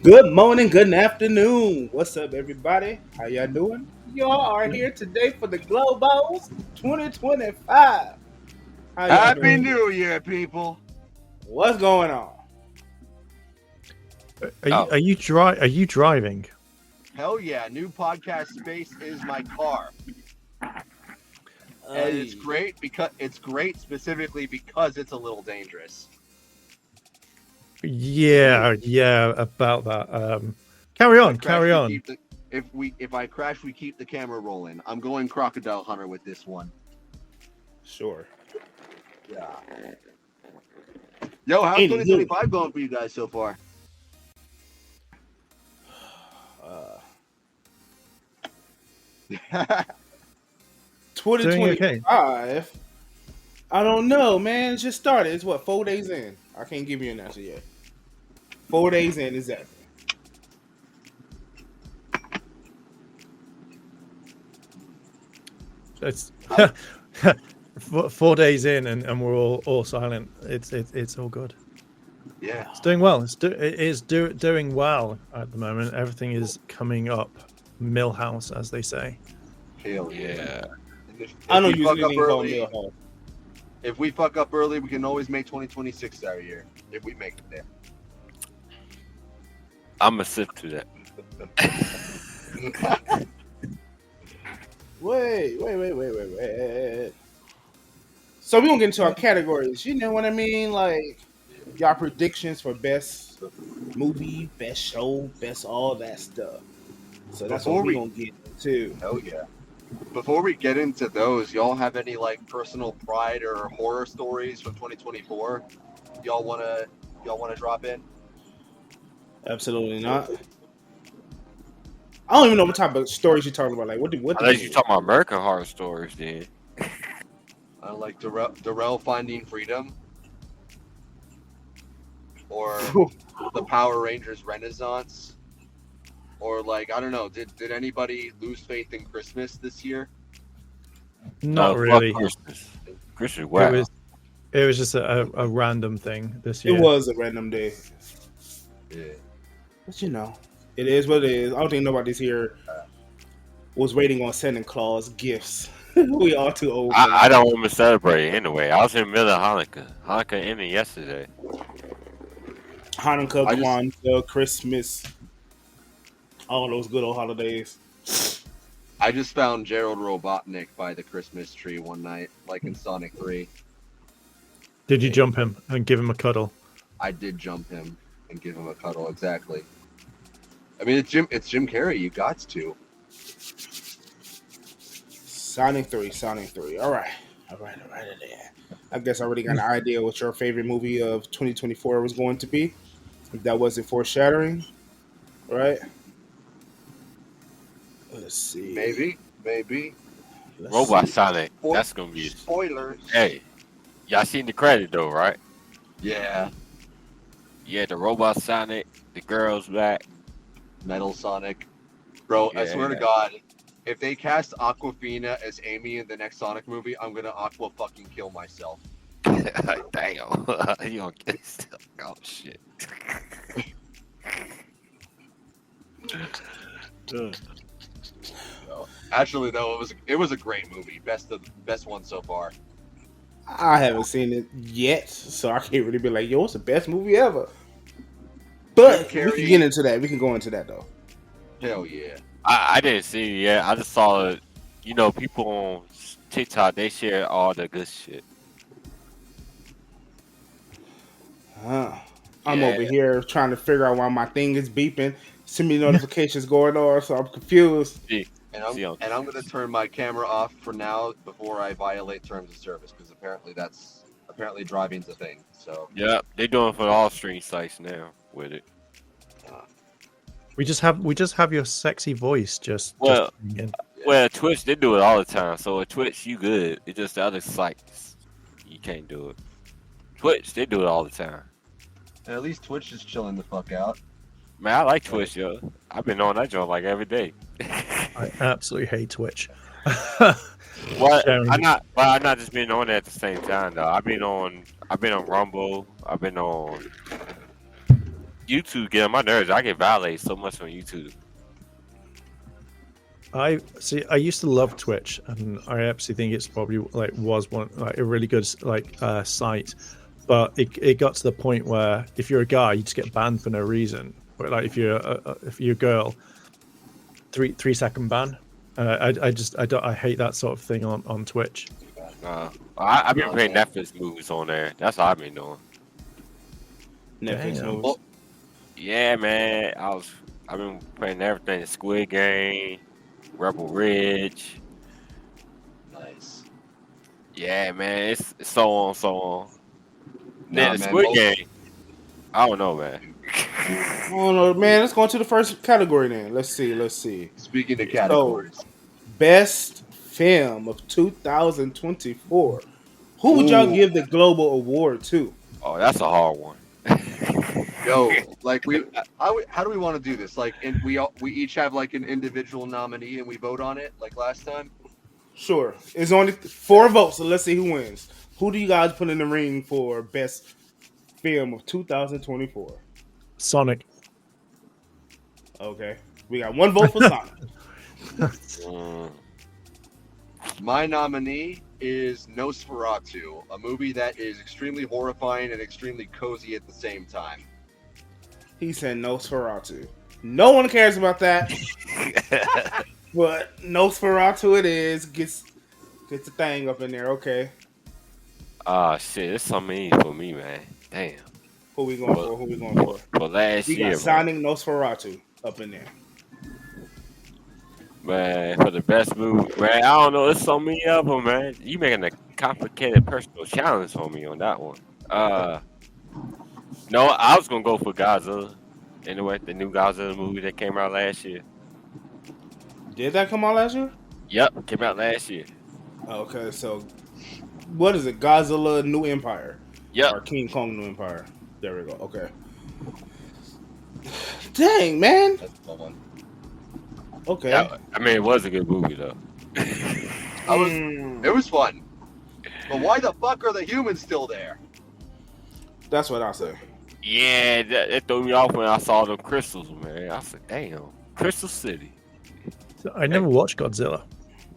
Good morning, good afternoon. What's up, everybody? How y'all doing? Y'all are here today for the Globals 2025. How y'all Happy doing? New Year, people. What's going on? Are you Oh, are you Are you driving? hell yeah. New podcast space is my car. And it's Hey, great specifically because it's a little dangerous. Yeah, about that. Carry If I on, crash, carry we on. keep the if I crash, we keep the camera rolling. I'm going crocodile hunter with this one. sure. Yeah. Yo, how's Anywho, 2025 going for you guys so far? uh, I Doing okay. 2025. I don't know, man. It just started. It's what, 4 days in? I can't give you an answer yet. 4 days in, exactly. It's 4 days in, and we're all silent. It's all good. yeah. It's doing well. Doing well at the moment. Everything is coming up, Millhouse, as they say. Hell yeah. Yeah. And I if don't we use fuck up anything called early, Millhouse. we can always make 2026 our year if we make it there. I'm gonna sip to that. Wait. So we gonna get into our categories. You know what I mean? Like y'all predictions for best movie, best show, best all that stuff. So that's what Before we we, gonna get into. hell yeah. Before we get into those, y'all have any like personal pride or horror stories from 2024? Y'all wanna drop in? Absolutely not. I don't even know what type of stories you're talking about. Like what do Unless you you talking about American Horror Stories, then. Like Darrell Finding Freedom or the Power Rangers Renaissance, or like I don't know. Did anybody lose faith in Christmas this year? Not Fuck really. Christmas. Christmas, It wow. was just a random thing this It year. was a random day. Yeah. But you know, it is what it is. I don't think nobody's here was waiting on Santa Claus gifts. We all too old for I that. don't even celebrate it anyway. I was in the middle of Hanukkah. Hanukkah ended yesterday. Hanukkah, I just Kwanzaa, Christmas, all those good old holidays. I just found Gerald Robotnik by the Christmas tree one night, like in Sonic 3. Did you Yeah, jump him and give him a cuddle? I did jump him and give him a cuddle. Exactly. I mean, it's Jim Carrey. You got to. Sonic 3. All right. There. I guess I already got an idea what your favorite movie of 2024 was going to be. If that wasn't foreshadowing, right? Let's see. Maybe. Let's Robot see. Sonic. That's gonna be. Spoilers. Hey, y'all seen the credit though, right? Yeah. Yeah, the Robot Sonic, the girls back. Metal Sonic. Bro, I swear to Yeah. God, if they cast Aquafina as Amy in the next Sonic movie, I'm gonna aqua fucking kill myself. Damn. You don't get stuff. Oh shit. Actually, though, it was a great movie. Best one so far. I haven't seen it yet, so I can't really be like, yo, it's the best movie ever. But Jim we can Carrey, get into that. We can go into that though. hell yeah. I didn't see it yet. I just saw it. You know, people on TikTok they share all the good shit. I'm Yeah. over here trying to figure out why my thing is beeping. Too many notifications going on, so I'm confused. See, And see on I'm gonna turn my camera off for now before I violate terms of service because apparently driving's a thing. So Yep, they doing it for all stream sites now with it. uh, We just have your sexy voice Well, ringing. well, Twitch they do it all the time. So at Twitch you good. It's just the other sites you can't do it. Twitch they do it all the time. and at least Twitch is chilling the fuck out. Man, I like Twitch, yo. I've been on that joint like every day. I absolutely hate Twitch. What? Sharing- I'm not just been on it at the same time though. I've been on Rumble. I've been on YouTube get on my nerves. I get violated so much on YouTube. I see. I used to love Twitch, and I absolutely think it's probably like was one like a really good site. But it got to the point where if you're a guy, you just get banned for no reason. But like if you're a girl, 3 second ban. I hate that sort of thing on Twitch. I've been playing Netflix movies on there. That's what I've been doing. Netflix Damn. movies. Well, Yeah, man. I've been playing everything: Squid Game, Rebel Ridge. nice. Yeah, man. It's so on, so on. Nah, The man, Squid Game. I don't know, man. Oh no, man. Let's go into the first category then. Let's see. Speaking of categories, Best film of 2024. Who would y'all Ooh. give the Global Award to? Oh, that's a hard one. yo, like how do we want to do this? Like, we each have like an individual nominee and we vote on it, like last time. Sure. It's only 4 votes, so let's see who wins. Who do you guys put in the ring for best film of 2024? Sonic. Okay. We got 1 vote for Sonic. Mm, My nominee is Nosferatu, a movie that is extremely horrifying and extremely cozy at the same time. He said Nosferatu. No one cares about that, but Nosferatu it is. Gets the thing up in there. Okay. shit, it's so mean for me, man. Damn. Who we going for? Who we going for? For last We year, got Sonic Nosferatu up in there. man, for the best movie, man, I don't know. It's so many of them, man. You making a complicated personal challenge for me on that one. No, I was gonna go for Godzilla. Anyway, the new Godzilla movie that came out last year. Did that come out last year? Yep, came out last year. Okay, so what is it? Godzilla New Empire. Yep. Or King Kong New Empire. There we go. Okay. Dang, man. That's the one. Okay. Yeah, I mean, it was a good movie though. It was fun. But why the fuck are the humans still there? That's what I say. Yeah, that threw me off when I saw them crystals, man. I said, damn, Crystal City. I never watched Godzilla.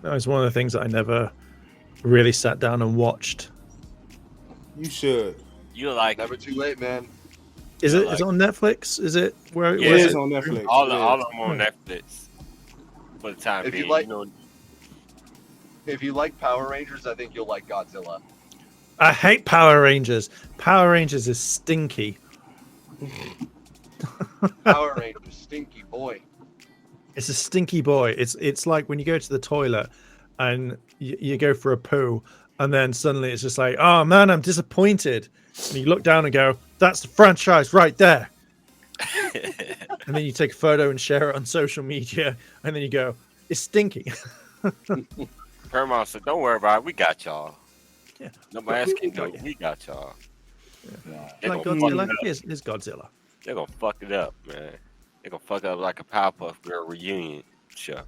That was one of the things that I never really sat down and watched. You should. You like Never too late, man. Is it? like- Is it on Netflix? Is it? Where? Yeah, It where is is it? on Netflix. all It of is. them on Netflix for the time If you being. like- You know, If you like Power Rangers, I think you'll like Godzilla. I hate Power Rangers. Power Rangers is stinky. Power Rangers, stinky boy. It's a stinky boy. It's like when you go to the toilet and you go for a poo, and then suddenly it's just like, oh man, I'm disappointed. And you look down and go, that's the franchise right there. And then you take a photo and share it on social media, and then you go, it's stinky. Paramount said, don't worry about it. We got y'all. Yeah. Nobody else can got do it. you. We got y'all. They're Like gonna fuck Godzilla. it up. Here's Godzilla. They're gonna fuck it up, man. They're gonna fuck it up like a Powerpuff Girl reunion show.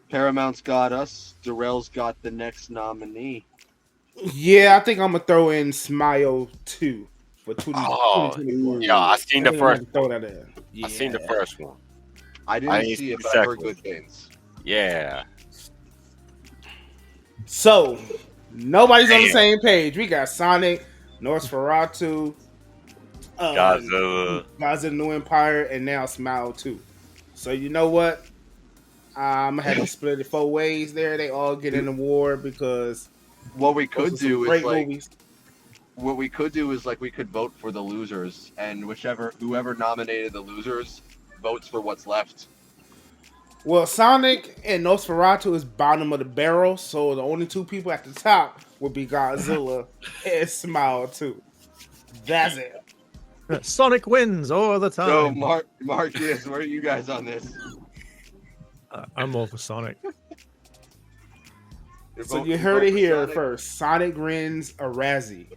Paramount's got us. Darrell's got the next nominee. Yeah, I think I'm gonna throw in Smile 2 for 2024. Yeah, I seen the think I'm first. gonna throw that in. Yeah. I seen the first one. I didn't I didn't see see it, the but I heard second good things. Yeah. So nobody's on the Damn. same page. We got Sonic, Nosferatu, Godzilla. New Empire, and now Smile 2. So you know what? I'm gonna have to split it 4 ways there. They all get an award because What we could those are some do is great like movies. we could vote for the losers, and whoever nominated the losers votes for what's left. Well, Sonic and Nosferatu is bottom of the barrel, so the only 2 people at the top would be Godzilla and Smile 2. That's it. Sonic wins all the So, time. Marcus, where are you guys on this? I'm all for Sonic. So you heard it here first. Sonic wins a Razzie.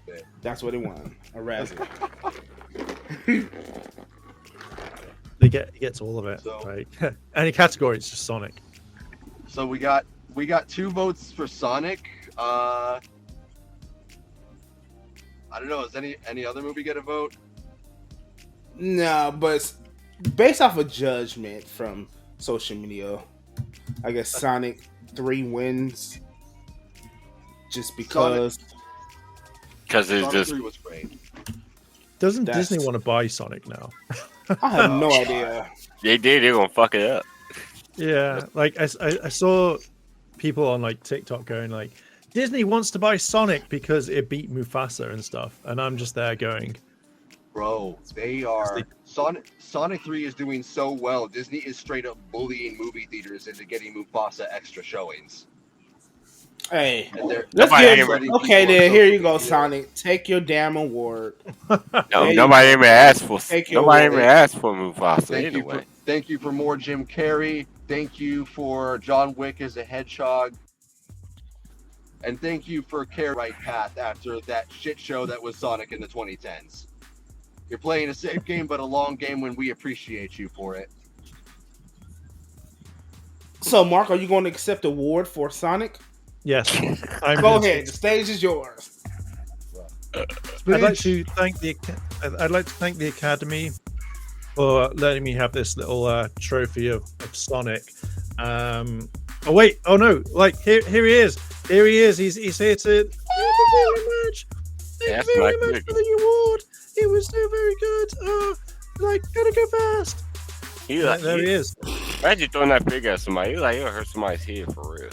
That's what he won. A Razzie. He gets all of it. So- Right? Any category, it's just Sonic. So we got 2 votes for Sonic. I don't know. Does any other movie get a vote? No, but based off of judgment from social media, I guess Sonic 3 wins just Sonic because Because it's Sonic just 3 was great. Doesn't that's. Disney want to buy Sonic now? I have Oh, no God. idea. they did. They're gonna fuck it up. Yeah, like I saw people on like TikTok going like, Disney wants to buy Sonic because it beat Mufasa and stuff, and I'm just there going, Bro, they 'cause are Sonic 3 is doing so well. Disney is straight up bullying movie theaters into getting Mufasa extra showings. Hey, And they're let's Nobody give. even, letting Okay, people on then here social you go, media. Sonic. Take your damn award. no, There you nobody go. even asked for. Take your Nobody award. even asked for Mufasa Thank anyway. you for more Jim Carrey. Thank you for John Wick as a hedgehog. And thank you for Carrey right path after that shit show that was Sonic in the 2010s. You're playing a safe game, but a long game when we appreciate you for it. So, Mark, are you going to accept award for Sonic? yes, I'm Go gonna ahead. The stage is yours. I'd like to thank I'd like to thank the Academy for letting me have this little trophy of Sonic. Oh wait, oh no, like here he is. Here he is. He's here to thank you very much. Thank That's you very not much good. for the award. It was so very good. Like gotta go fast. He Like, like, there he is. imagine throwing that figure at somebody. He's like, it'll hurt somebody's head for real.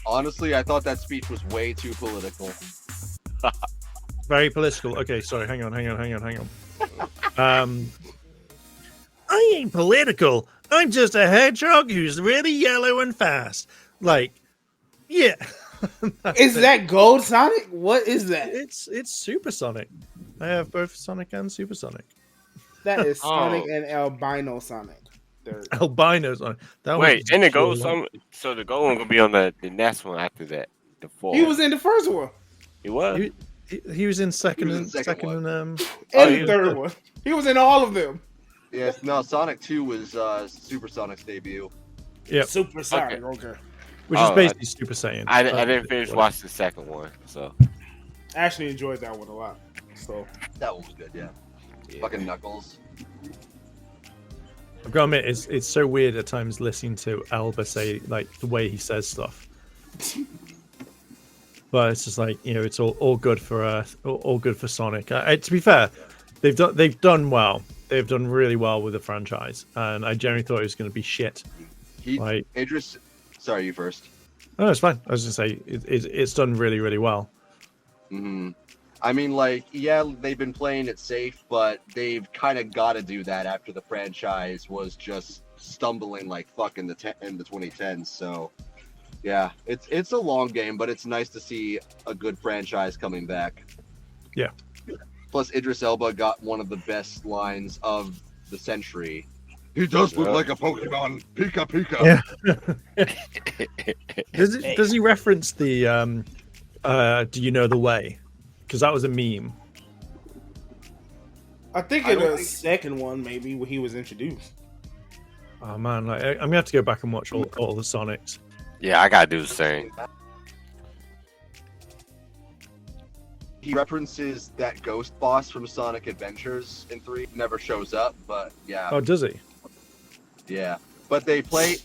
Honestly, I thought that speech was way too political. Very political. Okay, sorry. Hang on. I ain't political. I'm just a hedgehog who's really yellow and fast. Like, yeah. Is that Gold Sonic? What is that? It's Supersonic. I have both Sonic and Supersonic. That is Sonic Oh. and Albino Sonic. Albinos on it. That Wait, was and the gold pure luck. so the gold one gonna be on the next one after that. The fourth. He was in the first one He was. He was in second He was in and the second one. and he the was third one. He was in all of them. Yes, no, Sonic 2 was Supersonic's debut. Yep. Super Sonic. Okay. Which is Oh, basically Super Saiyan. I didn't finish watching the second one, so I actually enjoyed that one a lot. So That one was good, yeah. Fucking Knuckles. I've got to admit, it's so weird at times listening to Alba say like the way he says stuff. But it's just like, you know, it's all good for all good for Sonic. To be fair, they've done well. They've done really well with the franchise, and I generally thought it was going to be shit. Like Idris. Sorry, you first. No, it's fine. I was just say it's done really, really well. Hmm. I mean, like, yeah, they've been playing it safe, but they've kind of got to do that after the franchise was just stumbling like fuck in the 2010s. So, yeah, it's a long game, but it's nice to see a good franchise coming back. Yeah. Plus, Idris Elba got one of the best lines of the century. He does look like a Pokemon. Pika Pika. Yeah. Does he reference the do you know the way? Because that was a meme. I think in the second one, maybe when he was introduced. Oh man, like, I'm gonna have to go back and watch all the Sonics. yeah, I gotta do the same. He references that ghost boss from Sonic Adventures in 3. Never shows up, but yeah. Oh, does he? Yeah, but they play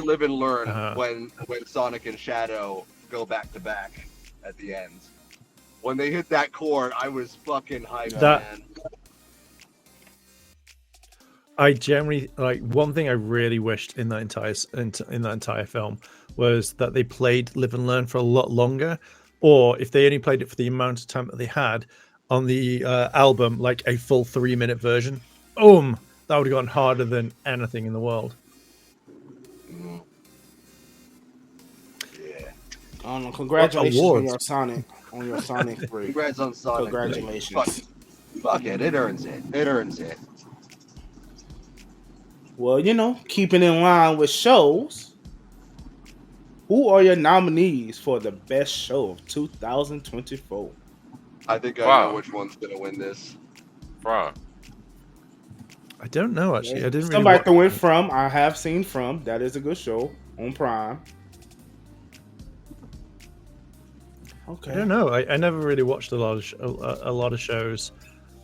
live and learn Uh-huh. when Sonic and Shadow go back to back at the end. When they hit that chord, I was fucking hyped, man. I generally like one thing I really wished in that entire film was that they played Live and Learn for a lot longer, or if they only played it for the amount of time that they had on the album, like a full 3-minute version. That would have gone harder than anything in the world. Mm. Yeah. I don't know. Congratulations on awards? your Sonic. On your Sonic 3. Congrats on Sonic. Congratulations. Fuck it. It earns it. It earns it. Well, you know, keeping in line with shows, who are your nominees for the best show of 2024? I think I Wow. know which one's gonna win this. Bro. I don't know actually. I didn't. Somebody really throwing From. I have seen From. That is a good show on Prime. Okay. I don't know. I never really watched a lot of shows.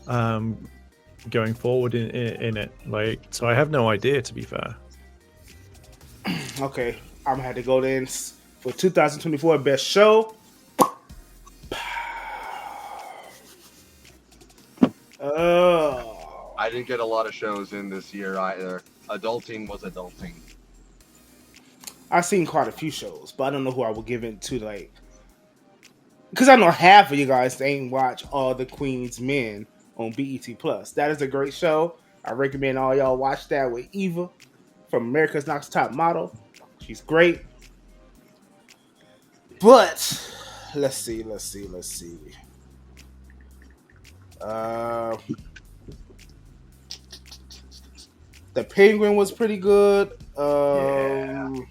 going forward in it. Like, so I have no idea, to be fair. Okay, I'm gonna have to go then for 2024 best show. Oh, I didn't get a lot of shows in this year either. Adulting was adulting. I've seen quite a few shows, but I don't know who I would give it to. Like, because I know half of you guys ain't watch All the Queen's Men on BET Plus. That is a great show. I recommend all y'all watch that with Eva from America's Next Top Model. She's great. But let's see. Uh, the Penguin was pretty good. Told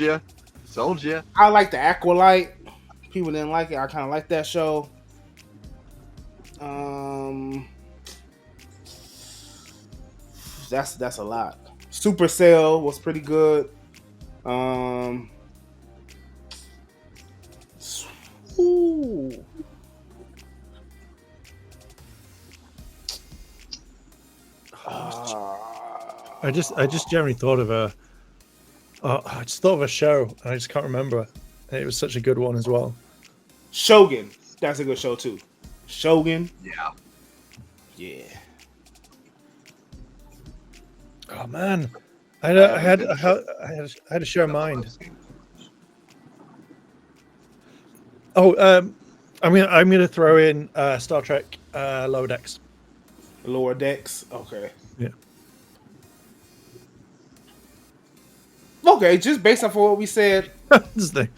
ya. I like the Aqualite. People didn't like it. I kind of like that show. That's a lot. Supercell was pretty good. Ooh. I just generally thought of I just thought of a show, and I just can't remember. And it was such a good one as well. Shogun. That's a good show too. Shogun. Yeah. Oh man, I had a show in mind. Oh, I'm gonna throw in Star Trek Lower Decks. Lower Decks. Okay. Yeah. Okay, just based off of what we said, This thing.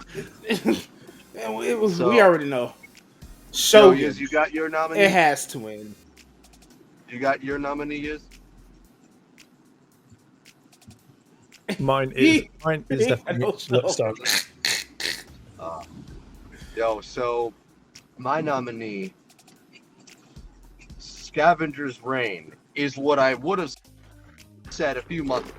it was. So- we already know. So, Shogun. Yiz, you got your nominee? It has to win. You got your nominee, Yiz? Mine is definitely no show. Star Trek. So my nominee, Scavenger's Reign, is what I would have said a few months.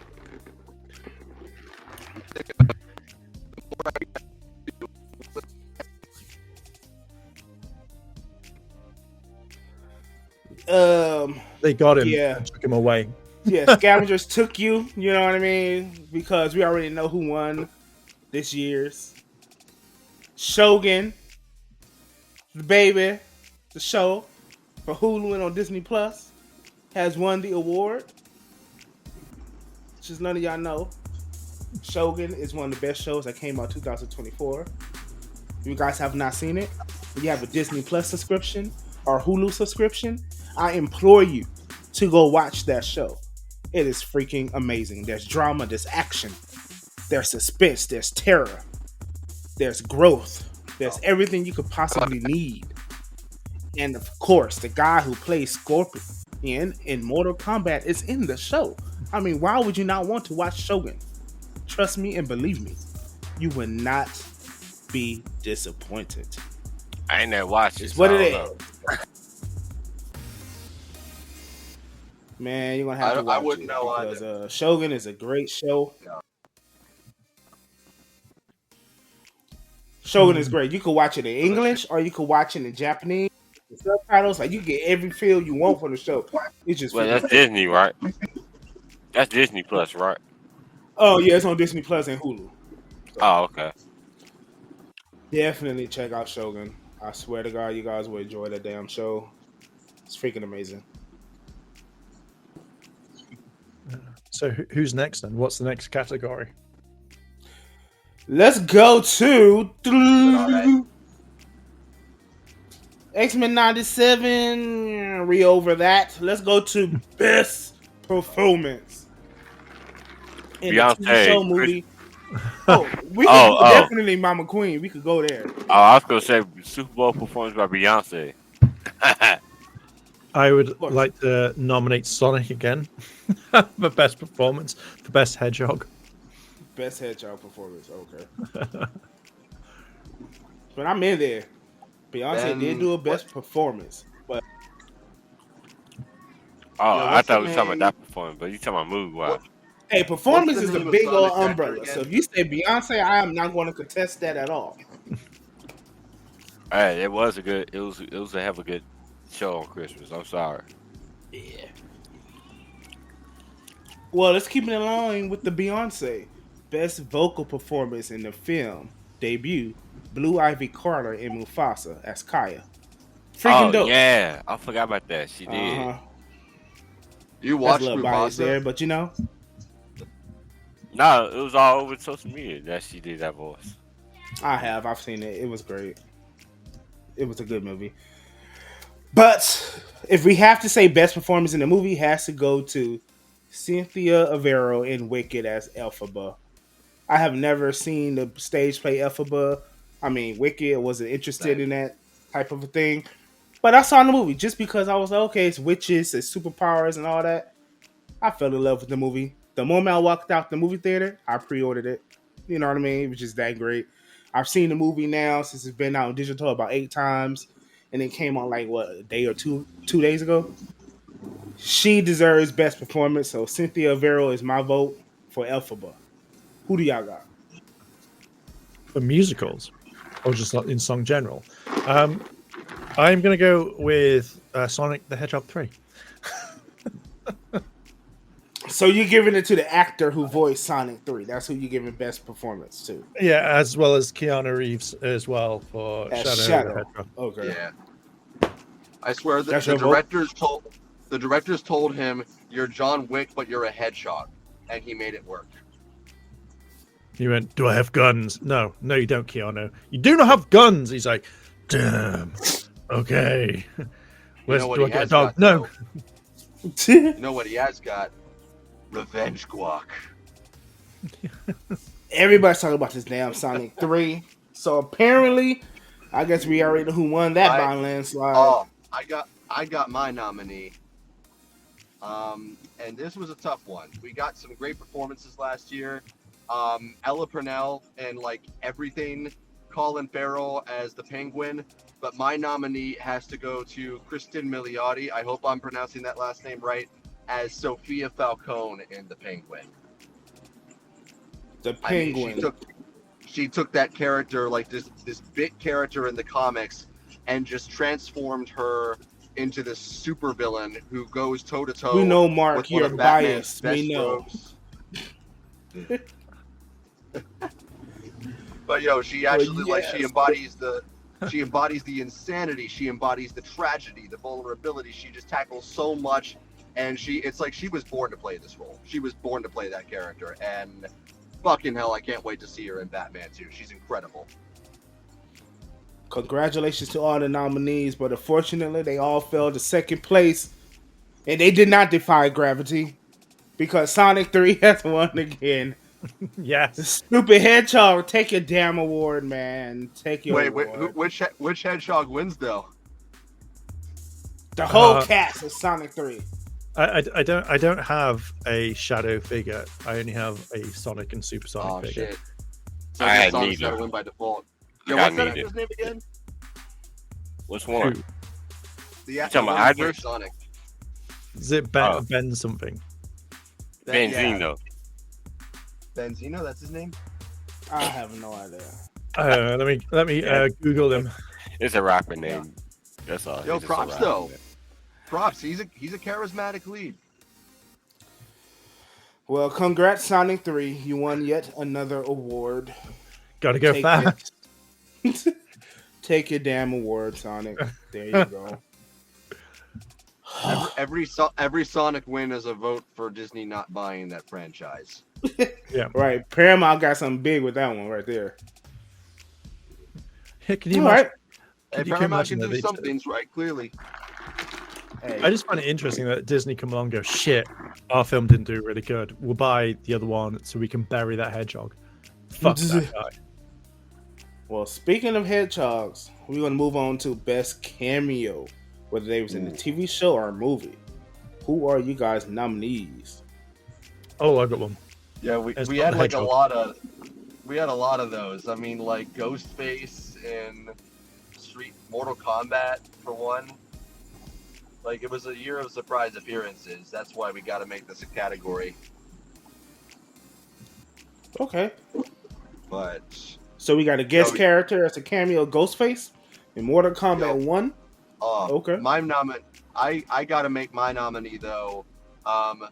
They got him. Yeah. And took him away. Yeah, Scavengers took you. You know what I mean? Because we already know who won this year's. Shogun, the baby, the show for Hulu and on Disney Plus, has won the award. Just none of y'all know. Shogun is one of the best shows that came out 2024. If you guys have not seen it, if you have a Disney Plus subscription or Hulu subscription, I implore you to go watch that show. It is freaking amazing. There's drama, there's action, there's suspense, there's terror, there's growth, there's everything you could possibly need. And of course, the guy who plays Scorpion in Mortal Kombat is in the show. I mean, why would you not want to watch Shogun? Trust me and believe me, you will not be disappointed. I ain't never watched it. It's what so it I don't is. know. Man, you're gonna have to watch I wouldn't it know because Shogun is a great show. Yeah. Shogun is great. You could watch it in English or you could watch it in Japanese. The subtitles, like you get every feel you want from the show. It's just Well, that's Disney, right? That's Disney Plus, right? oh yeah, it's on Disney Plus and Hulu. Oh, okay. Definitely check out Shogun. I swear to God, you guys will enjoy that damn show. It's freaking amazing. So who's next then? What's the next category? Let's go to Alright. X-Men 97. Re over that. Let's go to best performance in the TV Beyonce. show movie. Oh, we could Oh, oh. definitely Mama Queen. We could go there. Oh, I was gonna say Super Bowl performance by Beyonce. I would Look. like to nominate Sonic again for best performance, for best hedgehog. Best hedgehog performance. Okay. But I'm in there. Beyonce did do a best performance, but Oh, Yo, I what's thought the we were talking name? about that performance, but you talking about movie wise. hey, performance What's is the a name of big old Sonic's actor umbrella. again? So if you say Beyonce, I am not going to contest that at all. Hey, it was a good. It was a hell of a good. show on Christmas. I'm sorry. Yeah. Well, let's keep it in line with the Beyonce best vocal performance in the film debut. Blue Ivy Carter and Mufasa as Kaya. Freaking Oh dope. yeah, I forgot about that. She Uh did. huh. You That's a watched little bias Mufasa? there, but you know, No, it was all over social media that she did that voice. I have. I've seen it. It was great. It was a good movie. But if we have to say best performance in the movie, it has to go to Cynthia Avero in Wicked as Elphaba. I have never seen the stage play Elphaba. I mean, Wicked wasn't interested Same. in that type of a thing. But I saw the movie just because I was like, okay, it's witches, it's superpowers, and all that. I fell in love with the movie. The moment I walked out the movie theater, I pre-ordered it. You know what I mean? It was just that great. I've seen the movie now since it's been out on digital about 8 times, and it came on like what a day or 2 days ago. She deserves best performance, so Cynthia Vero is my vote for Elphaba. Who do y'all got? For musicals, or just like in song general. I'm going to go with Sonic the Hedgehog 3. So you're giving it to the actor who voiced Sonic 3. That's who you're giving best performance to. Yeah, as well as Keanu Reeves as well for As Shadow the Shadow. Hedgehog. Okay. Yeah. I swear that That's the your vote? directors told him, "You're John Wick, but you're a hedgehog," and he made it work. He went, "Do I have guns?" No, you don't, Keanu. You do not have guns. He's like, "Damn. Okay. Where's, know what do I he get a has dog?" got, No. You know what he has got? Revenge guac. Everybody's talking about this damn Sonic 3. So apparently, I guess we already know who won that by I a landslide. Oh, I got my nominee. And this was a tough one. We got some great performances last year. Ella Purnell and like everything. Colin Farrell as the Penguin. But my nominee has to go to Kristen Milioti. I hope I'm pronouncing that last name right. As Sophia Falcone in the Penguin. The I mean, Penguin. she took that character, like this bit character in the comics, and just transformed her into this supervillain who goes toe to We toe know, with Mark, one you're of Batman's biased. best We know. rogues. But yo, she actually like yes. she embodies the insanity, she embodies the tragedy, the vulnerability. She just tackles so much, and it's like she was born to play this role. She was born to play that character, and fucking hell, I can't wait to see her in Batman too. She's incredible. Congratulations to all the nominees, but unfortunately, they all fell to second place, and they did not defy gravity because Sonic 3 has won again. The Yes. stupid hedgehog, take your damn award, man. Take your Wait, award. which hedgehog wins though? The whole Uh, cast of Sonic 3. I don't have a Shadow figure. I only have a Sonic and Supersonic Oh figure. shit! So I I had Sonic's neither. gotta win by default. I Yo, got what's that neither. actor's name again? Which one? Who? The talking about one who Idris? plays Sonic. Is it Ben, Oh. Ben something? Benzino. Benzino, that's his name. I have no idea. Let me Yeah. Google them. It's a rapper name. That's all. Yo, He's just a props rapper though. name. Props. He's a charismatic lead. Well, congrats, Sonic 3. You won yet another award. Got to go Take fast. it. Take your damn award, Sonic. There you go. Every Sonic win is a vote for Disney not buying that franchise. Right. Paramount got something big with that one right there. Hey, can you All imagine? right. Hey, you Paramount imagine can that do they- some things right, clearly. Hey, I just find it interesting that Disney come along and go, shit, our film didn't do really good. We'll buy the other one so we can bury that hedgehog. Fuck that guy. well, speaking of hedgehogs, we're going to move on to best cameo, whether they was in a TV show or a movie. Who are you guys' nominees? Oh, I got one. Yeah, we It's we not had the like hedgehog. we had a lot of those. I mean, like Ghostface in Street Mortal Kombat for one. Like it was a year of surprise appearances. That's why we got to make this a category. Okay. But So we got a guest No, we- character as a cameo, Ghostface in Mortal Kombat Yo. 1. Okay. My nomin I gotta make my nominee though. Um,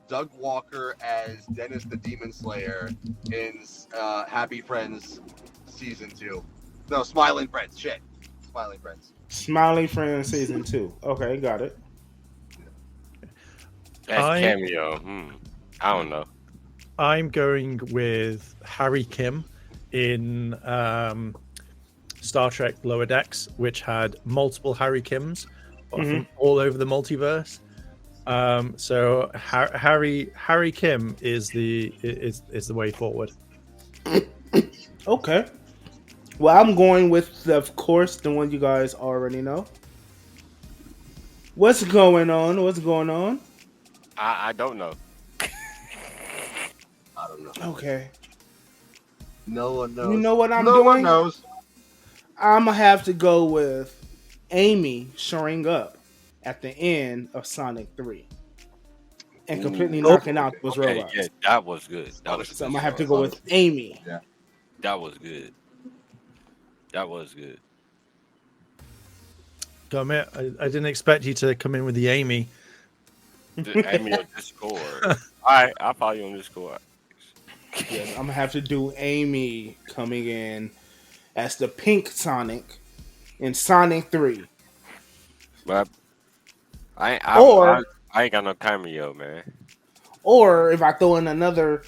Doug Walker as Dennis the Demon Slayer in Happy Friends season 2. No, Smiling Friends. Shit, Smiling Friends. Smiling Friends season 2. Okay, got it. That's I cameo. I don't know. I'm going with Harry Kim in Star Trek Lower Decks, which had multiple Harry Kims Mhm. from all over the multiverse. So Harry Kim is the way forward. Okay. Well, I'm going with, of course, the one you guys already know. What's going on? What's going on? I don't know. I don't know. Okay. No one knows. You know what I'm No one doing? knows. I'm gonna have to go with Amy showing up at the end of Sonic 3 and completely Ooh, knocking out okay. those Okay, yeah, robots. that was good. That was So a I'm good gonna have to choice. go with Amy. Yeah. That was good. That was good. Come here. I didn't expect you to come in with the Amy. Add me on Discord. All right, I'll follow you on Discord. Yes, I'm gonna have to do Amy coming in as the pink Sonic in Sonic 3. But Or I ain't got no cameo, man. or if I throw in another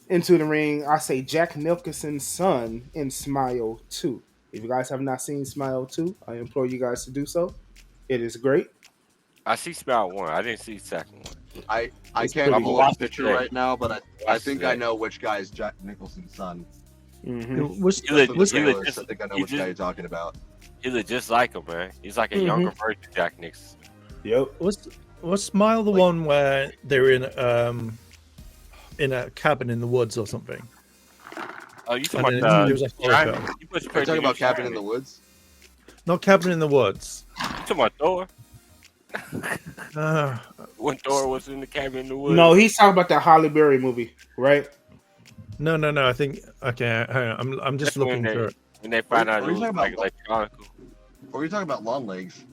into the ring, I say Jack Nicholson's son in Smile 2. If you guys have not seen Smile 2, I implore you guys to do so. It is great. I see Smile 1. I didn't see the second one. I It's can't pretty pull good. up Watch the it picture today. right now, but I Watch think it I today. know which guy is Jack Nicholson's son. Mm-hmm. Was He look, From the was he look trailers, just, I think I know he which guy you're talking about. He look just like him, man. He's like a Mhm. younger version of Jack Nixon. Yep. was Smile the one where they were in a cabin in the woods or something? Oh, you And talking then about it was a horror Shiny? film. You put Are you talking about Cabin in the Woods? Not Cabin in the Woods. You talking about Thor? Uh, When Thor was in the cabin in the woods? No, he's talking about that Holly Berry movie, right? no. I think okay. Hang on, I'm just That's when looking they through it. when they found out Are it you was talking like about- electronic. Or are you talking about Long Legs?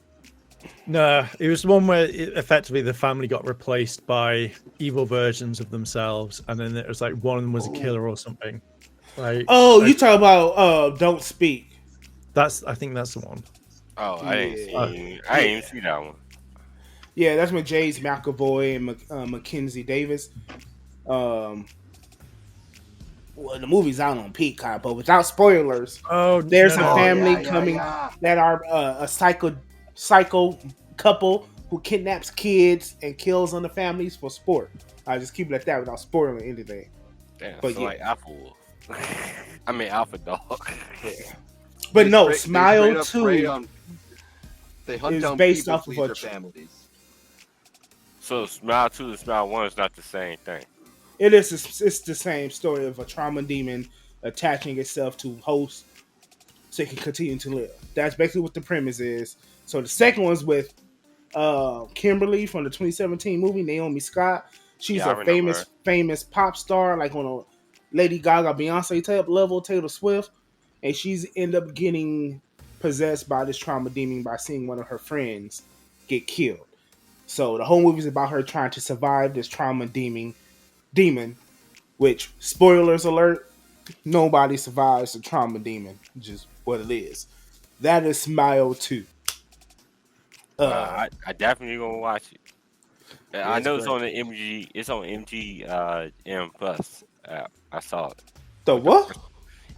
No, it was the one where effectively the family got replaced by evil versions of themselves, and then it was like one of them was a killer or something. Like, Oh, you talk about Don't Speak. I think that's the one. Oh, I didn't see. I didn't even see that one. Yeah, that's with James McAvoy and Mackenzie Davis. Well, the movie's out on Peacock, but without spoilers, Oh, there's no, a no. family coming that are a psycho couple who kidnaps kids and kills on the families for sport. I just keep it at that without spoiling anything. Damn, But so yeah. like Alpha Wolf. I mean Alpha Dog. But They no, straight Smile up prey 2 on- They hunt is down based people off of pleaser a families. So Smile 2 and Smile 1 is not the same thing. it's the same story of a trauma demon attaching itself to hosts so it can continue to live. That's basically what the premise is. So the second one's with Kimberly from the 2017 movie, Naomi Scott. She's Yeah, I a remember her. famous pop star, like on a Lady Gaga, Beyonce type level, Taylor Swift, and she's end up getting possessed by this trauma demon by seeing one of her friends get killed. So the whole movie is about her trying to survive this trauma demon, which spoilers alert, nobody survives the trauma demon, which is what it is. That is Smile 2. I definitely gonna watch it. I it's know it's great. on the MG. It's on MG M Plus app. I saw it. The With the what? first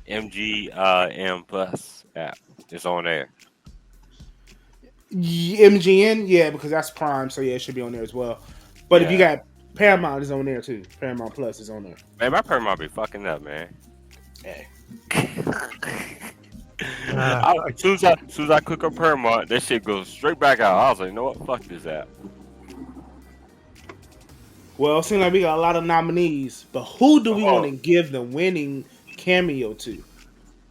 MG M Plus app. It's on there. MGN, yeah, because that's Prime, so yeah, it should be on there as well. But if you Yeah. got Paramount, is on there too. Paramount Plus is on there. Man, my Paramount be fucking up, man. Hey. As soon as I click on Paramount, that shit goes straight back out. I was like, you know what? Fuck this app. Well, it seems like we got a lot of nominees, but who do we Oh. want to give the winning cameo to?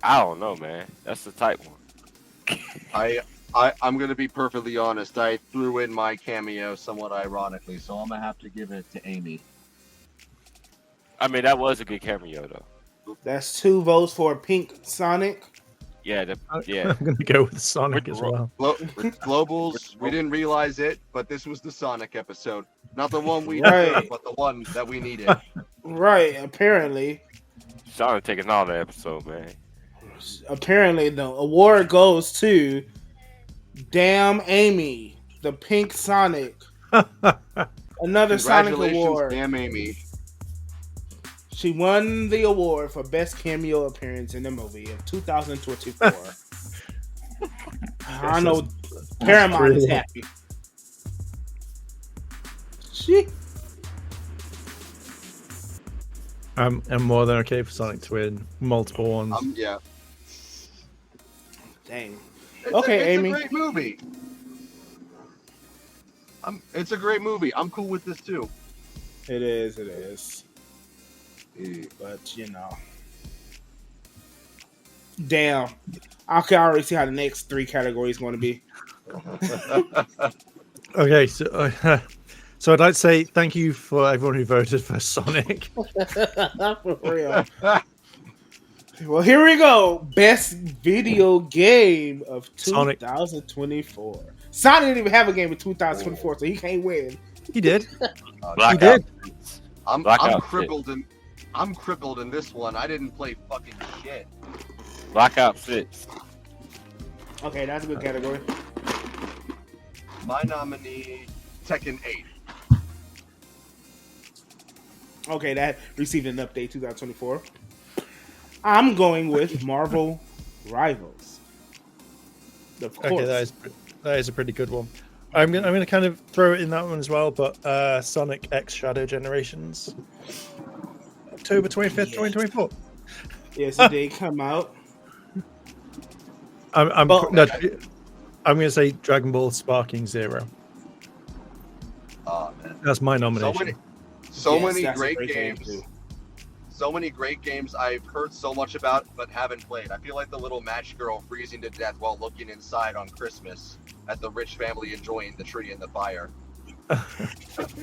I don't know, man. That's the type one. I'm gonna be perfectly honest. I threw in my cameo somewhat ironically, so I'm gonna have to give it to Amy. I mean, that was a good cameo though. That's 2 votes for Pink Sonic. Yeah, I'm gonna go with Sonic With as the well. Globals, we didn't realize it, but this was the Sonic episode. Not the one we Right. deserved, but the one that we needed. Right. Apparently, Sean taking all the episode, man. the award goes to Damn Amy, the Pink Sonic. Another Sonic Congratulations, award. damn Amy. She won the award for best cameo appearance in the movie of 2024. I know Paramount is Really? happy. She. I'm more than okay for Sonic to win multiple ones. Yeah. Dang. It's Okay, Amy. It's a great movie. It's a great movie. I'm cool with this too. It is. It is. Yeah. But you know. Damn. I can already see how the next 3 categories going to be. Okay, so so I'd like to say thank you for everyone who voted for Sonic. For real. Well, here we go. Best video game of Sonic. 2024. Sonic didn't even have a game in 2024, so he can't win. He did. Blackout. did. I'm Blackout crippled in. I'm crippled in this one. I didn't play fucking shit. Blackout 6. Okay, that's a good category. My nominee, Tekken 8. Okay, that received an update 2024. I'm going with Marvel Rivals. Of course. Okay, that is a pretty good one. I'm gonna kind of throw it in that one as well, but Sonic X Shadow Generations, October 25th, 2024. Yes, it did come out. I'm But- no, I'm gonna say Dragon Ball Sparking Zero. Oh man. That's my nomination. So Yes, many that's a great great game, games. too. So many great games I've heard so much about but haven't played. I feel like the little match girl freezing to death while looking inside on Christmas at the rich family enjoying the tree and the fire.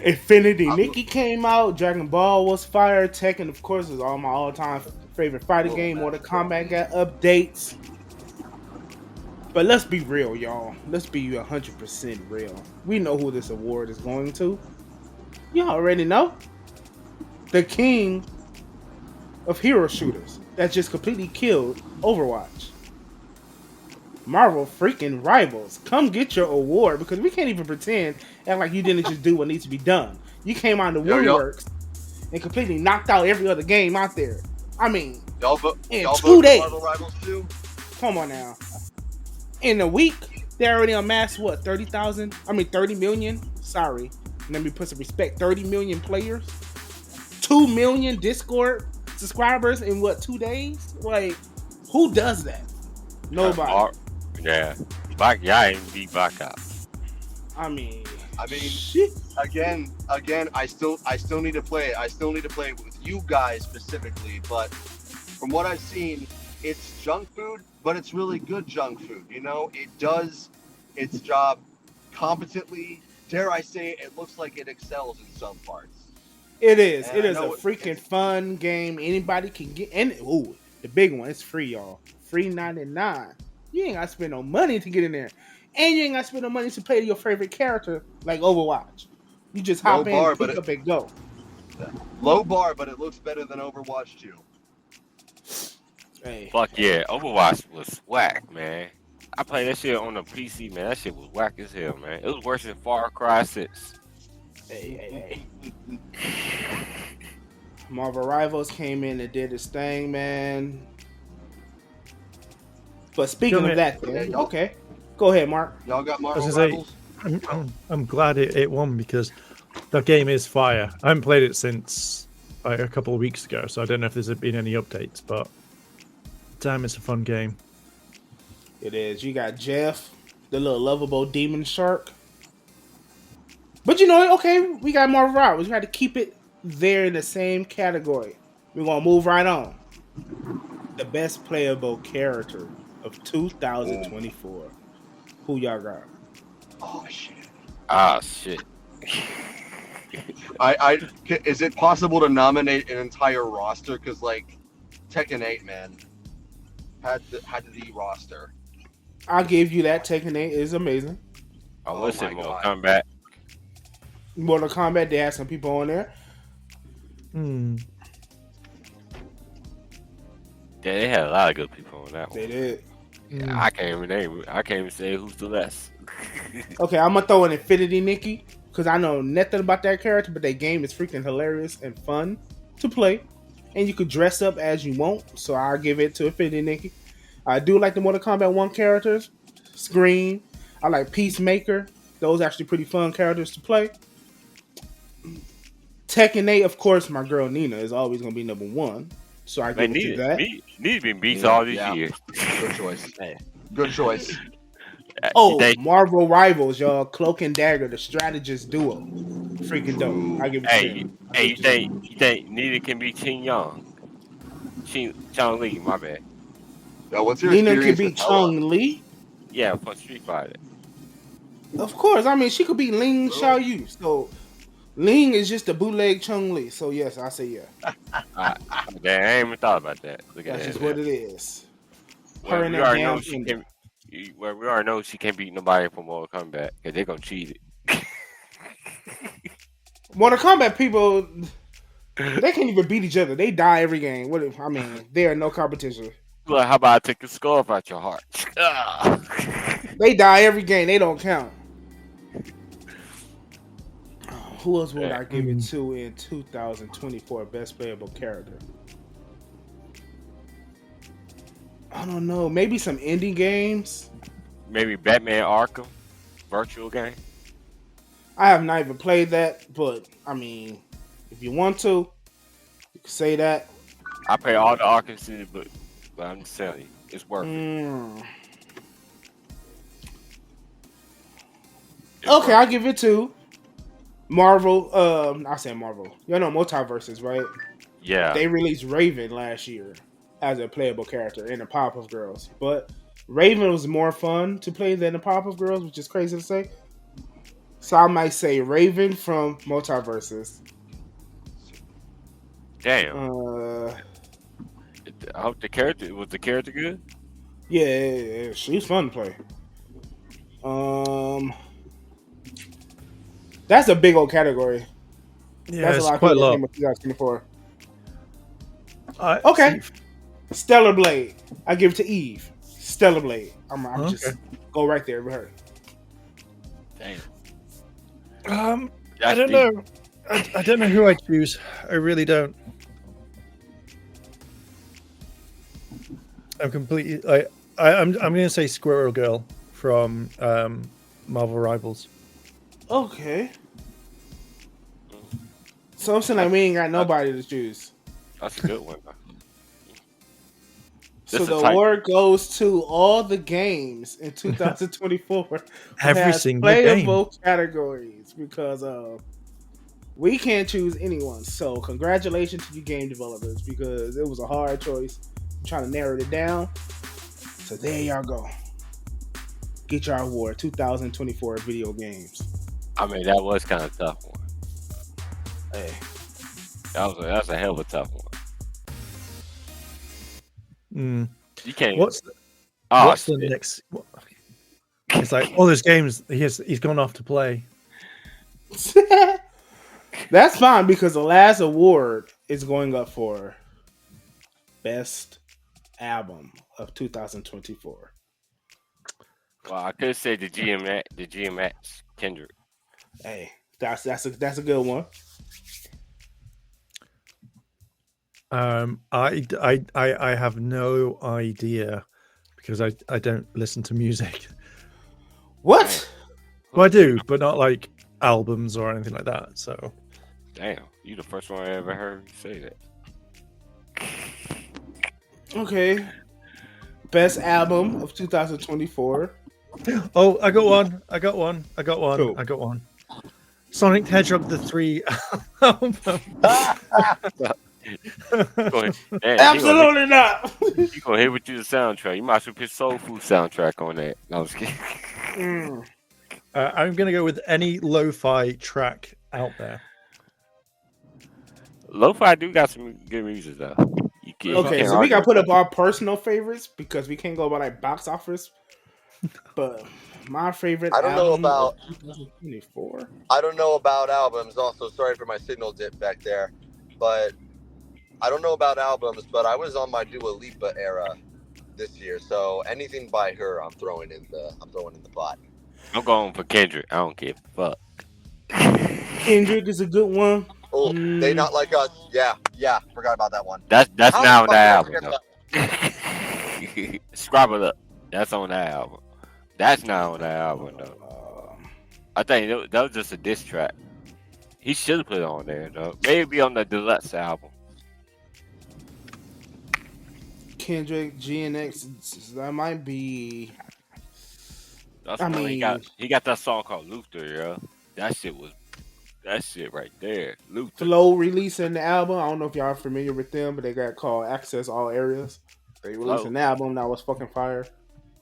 Infinity Mickey came out. Dragon Ball was fire. Tekken, of course, is all my all-time favorite fighting game. Mortal Kombat got updates. But let's be real, y'all. Let's be 100% real. We know who this award is going to. You already know. The king of hero shooters that just completely killed Overwatch. Marvel freaking Rivals. Come get your award because we can't even pretend act like you didn't just do what needs to be done. You came on the Woodworks and completely knocked out every other game out there. I mean, Y'all in vote 2 days. Marvel Rivals too? Come on now. In a week, they already amassed what, 30,000? I mean 30 million? Sorry. Let me put some respect. 30 million players? 2 million Discord subscribers in what, 2 days? Like, who does that? Nobody. Yeah. I ain't beat Blackout. I mean, shit. again, I still need to play it. I still need to play it with you guys specifically, but from what I've seen, it's junk food, but it's really good junk food. You know, it does its job competently. Dare I say, it looks like it excels in some parts. It is. And It I is a know freaking fun game. Anybody can get. And ooh, the big one. It's free, y'all. Free 99. You ain't got to spend no money to get in there, and you ain't got to spend no money to play your favorite character like Overwatch. You just hop Low bar, in, pick up, and go. Low bar, but it looks better than Overwatch 2. Hey, Fuck yeah. Overwatch was whack, man. I played that shit on the PC, man. That shit was whack as hell, man. It was worse than Far Cry 6. hey. Marvel Rivals came in and did its thing, man. But speaking of that, then, okay, go ahead, Mark. Y'all got Marvel I was gonna Rivals? I'm glad it won because that game is fire. I haven't played it since like a couple of weeks ago, so I don't know if there's been any updates, but damn, it's a fun game. It is. You got Jeff, the little lovable demon shark. But you know, okay, we got Marvel Rivals. We got to keep it there in the same category. We're gonna move right on. The best playable character of 2024. Who y'all got? Oh shit. Ah, shit. Is it possible to nominate an entire roster? Because like Tekken 8, man. had the roster. I give you that. Tekken 8 is amazing. I Oh would say my Mortal god. Kombat. Mortal Kombat, they had some people on there. Hmm. Yeah, they had a lot of good people on that They one. did. Hmm. I can't even name. I can't even say who's the less. Okay, I'm gonna throw in Infinity Nikki because I know nothing about that character, but that game is freaking hilarious and fun to play, and you could dress up as you want. So I'll give it to Infinity Nikki. I do like the Mortal Kombat 1 characters. Scream. I like Peacemaker. Those are actually pretty fun characters to play. Tekken 8, of course, my girl Nina is always gonna be number one. So I give Man, it to that. need been beats Nina, all these yeah. years. Good choice. Man. Good choice. Oh, They, Marvel Rivals, y'all. Cloak and Dagger, the strategist duo. Freaking dope. I give it to hey, them. I hey, give it to them. you think Nina can be Qin Young? Chong Li, my bad. Now, what's your Nina can experience beat with Ella? Chung Li. Yeah, from Street Fighter. Of course. I mean, she could beat Ling Really? Xiaoyu. So Ling is just a bootleg Chung Li. So yes, I say yeah. Damn, I ain't even thought about that. Look at That's just that. what it is. Well, Her and we that already know damn she ending. can. Well, we already know she can't beat nobody from Mortal Kombat because they gonna cheat it. Mortal Kombat people, they can't even beat each other. They die every game. What? I mean, they are no competition. Well, how about I take a scarf out your heart? Ah. They die every game. They don't count. Who else would Yeah. I give it to in 2024 best playable character? I don't know. Maybe some indie games. Maybe Batman Arkham virtual game. I have not even played that, but I mean, if you want to, you can say that. I play all the Arkham City, but I'm just telling you, it's worth it. Mm. It's Okay, worth I'll give it to Marvel. I say Marvel. You know, Multiverses, right? it. Yeah. They released Raven last year as a playable character in the Powerpuff Girls, but Raven was more fun to play than the Powerpuff Girls, which is crazy to say. So I might say Raven from Multiverses. Damn. Uh, I hope the character good. yeah, she was fun to play. That's a big old category. Yeah, That's a it's lot of quite a people that lot. came up 2024. I, Okay. see- Stellar Blade. I give it to Eve. Stellar Blade. I'm Okay. just go right there with her. Damn. I That's don't deep. know. I don't know who I choose. I really don't. I'm completely. I'm going to say Squirrel Girl from Marvel Rivals. Okay. So I'm saying like we ain't got nobody to choose. That's a good one. So This the is type- award goes to all the games in 2024 who Every has single playable categories because we can't choose anyone. So congratulations to you game developers because it was a hard choice. I'm trying to narrow it down. So there y'all go. Get your award 2024 video games. I mean, that was kind of tough one. Hey. That's a hell of a tough one. Mm. You can't. What's What's the next? It's like all those games he's gone off to play. That's fine because the last award is going up for best album of 2024. Well, I could say the GMX Kendrick. Hey, that's a good one. I have no idea because I don't listen to music. What? Well, I do, but not like albums or anything like that. So Damn, you the first one I ever heard say that. Okay. Best album of 2024. oh, I got one. Cool. Sonic the Hedgehog the 3 album. Go ahead. Damn, Absolutely not. You gonna hit with you the soundtrack? You might as well put Soul Food soundtrack on that. No, I was kidding. Mm. I'm gonna go with any lo-fi track out there. Lo-fi do got some good music though. You You Okay, can't so we argue gotta with put that. up our personal favorites because we can't go by like box office. But my favorite I don't know album of about 2024. albums. Also, sorry for my signal dip back there, but I don't know about albums. But I was on my Dua Lipa era this year, so anything by her, I'm throwing in the pot. I'm going for Kendrick. I don't give a fuck. Kendrick is a good one. Oh, They Mm, Not Like Us. Yeah, forgot about that one. That's How the not on fuck did I that album forget that? though. Scrub it up. That's on that album. That's not on that album though. I think that was just a diss track. He should have put it on there though. Maybe on the deluxe album. Kendrick, GNX, that might be. That's I one mean, he got that song called Luther, yo. That shit right there. Luther. Flow releasing the album. I don't know if y'all are familiar with them, but they got called Access All Areas. They released Flow. an album that was fucking fire.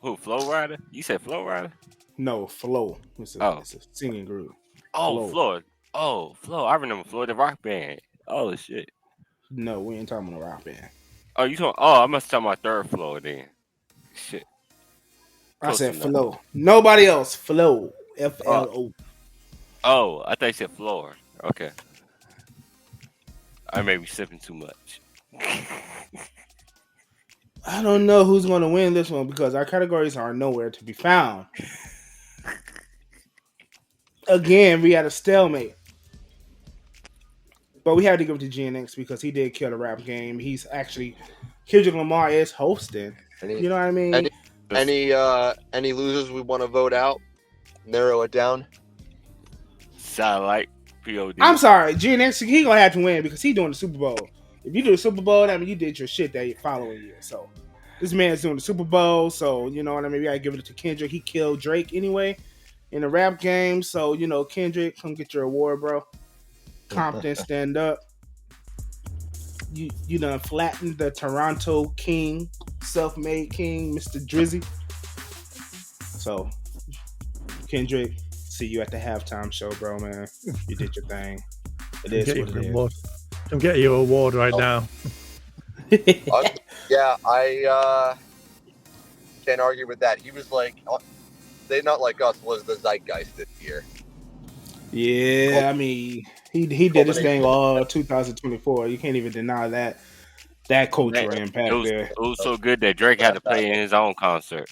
Who, Flow Rider? You said Flow Rider? No, Flow. Oh. It's a singing group. Oh, Flow. Floyd. Oh, Flo. I remember Floyd the Rock Band. Oh shit. No, we ain't talking about a rock band. Oh, you talking? Oh, I must talk about third Floyd then. Shit. I Close said enough. Flow. Nobody else. Flow. FLO. Oh, I thought you said Floor. Okay. I may be sipping too much. I don't know who's going to win this one because our categories are nowhere to be found. Again, we had a stalemate. But we had to give it to GNX because he did kill the rap game. He's actually Kendrick Lamar is hosting. You know what I mean? Any losers we want to vote out? Narrow it down. Satellite. POD. I'm sorry, GNX, he gonna have to win because he doing the Super Bowl. If you do the Super Bowl, that means you did your shit that following year. So this man's doing the Super Bowl, so you know what I mean. We gotta give it to Kendrick. He killed Drake anyway in the rap game. So you know, Kendrick, come get your award, bro. Compton, stand up. You done flattened the Toronto King, self-made King, Mr. Drizzy. So Kendrick, see you at the halftime show, bro, man. You did your thing. It is what it award. Come get your award right now. Yeah, I can't argue with that. He was like, They Not Like Us was the zeitgeist this year. Yeah, I mean, he did his thing all 2024. You can't even deny that cultural impact there. It was so good that Drake had to play in his own concert.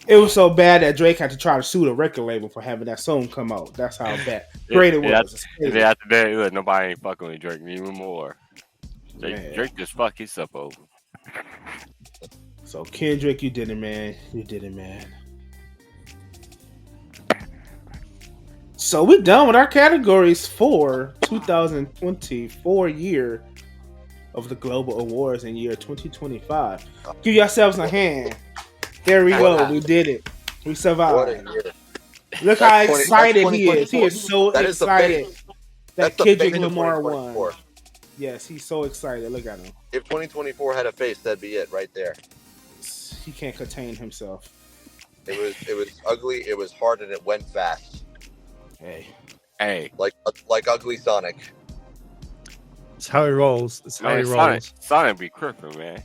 It was so bad that Drake had to try to sue the record label for having that song come out. That's how bad great it was. And then after that, nobody ain't fucking with Drake anymore. So Drake just fucked himself over. So Kendrick, you did it, man. You did it, man. So we're done with our categories for 2024 year of the Global Awards in year 2025. Give yourselves a hand. There we go. We did it. We survived. Look how excited he is. He is so excited that Kendrick Lamar won. Yes, he's so excited. Look at him. If 2024 had a face, that'd be it right there. He can't contain himself. It was ugly. It was hard, and it went fast. Hey, like ugly Sonic. It's how he rolls. It's how he rolls. Sonic be crippin', man.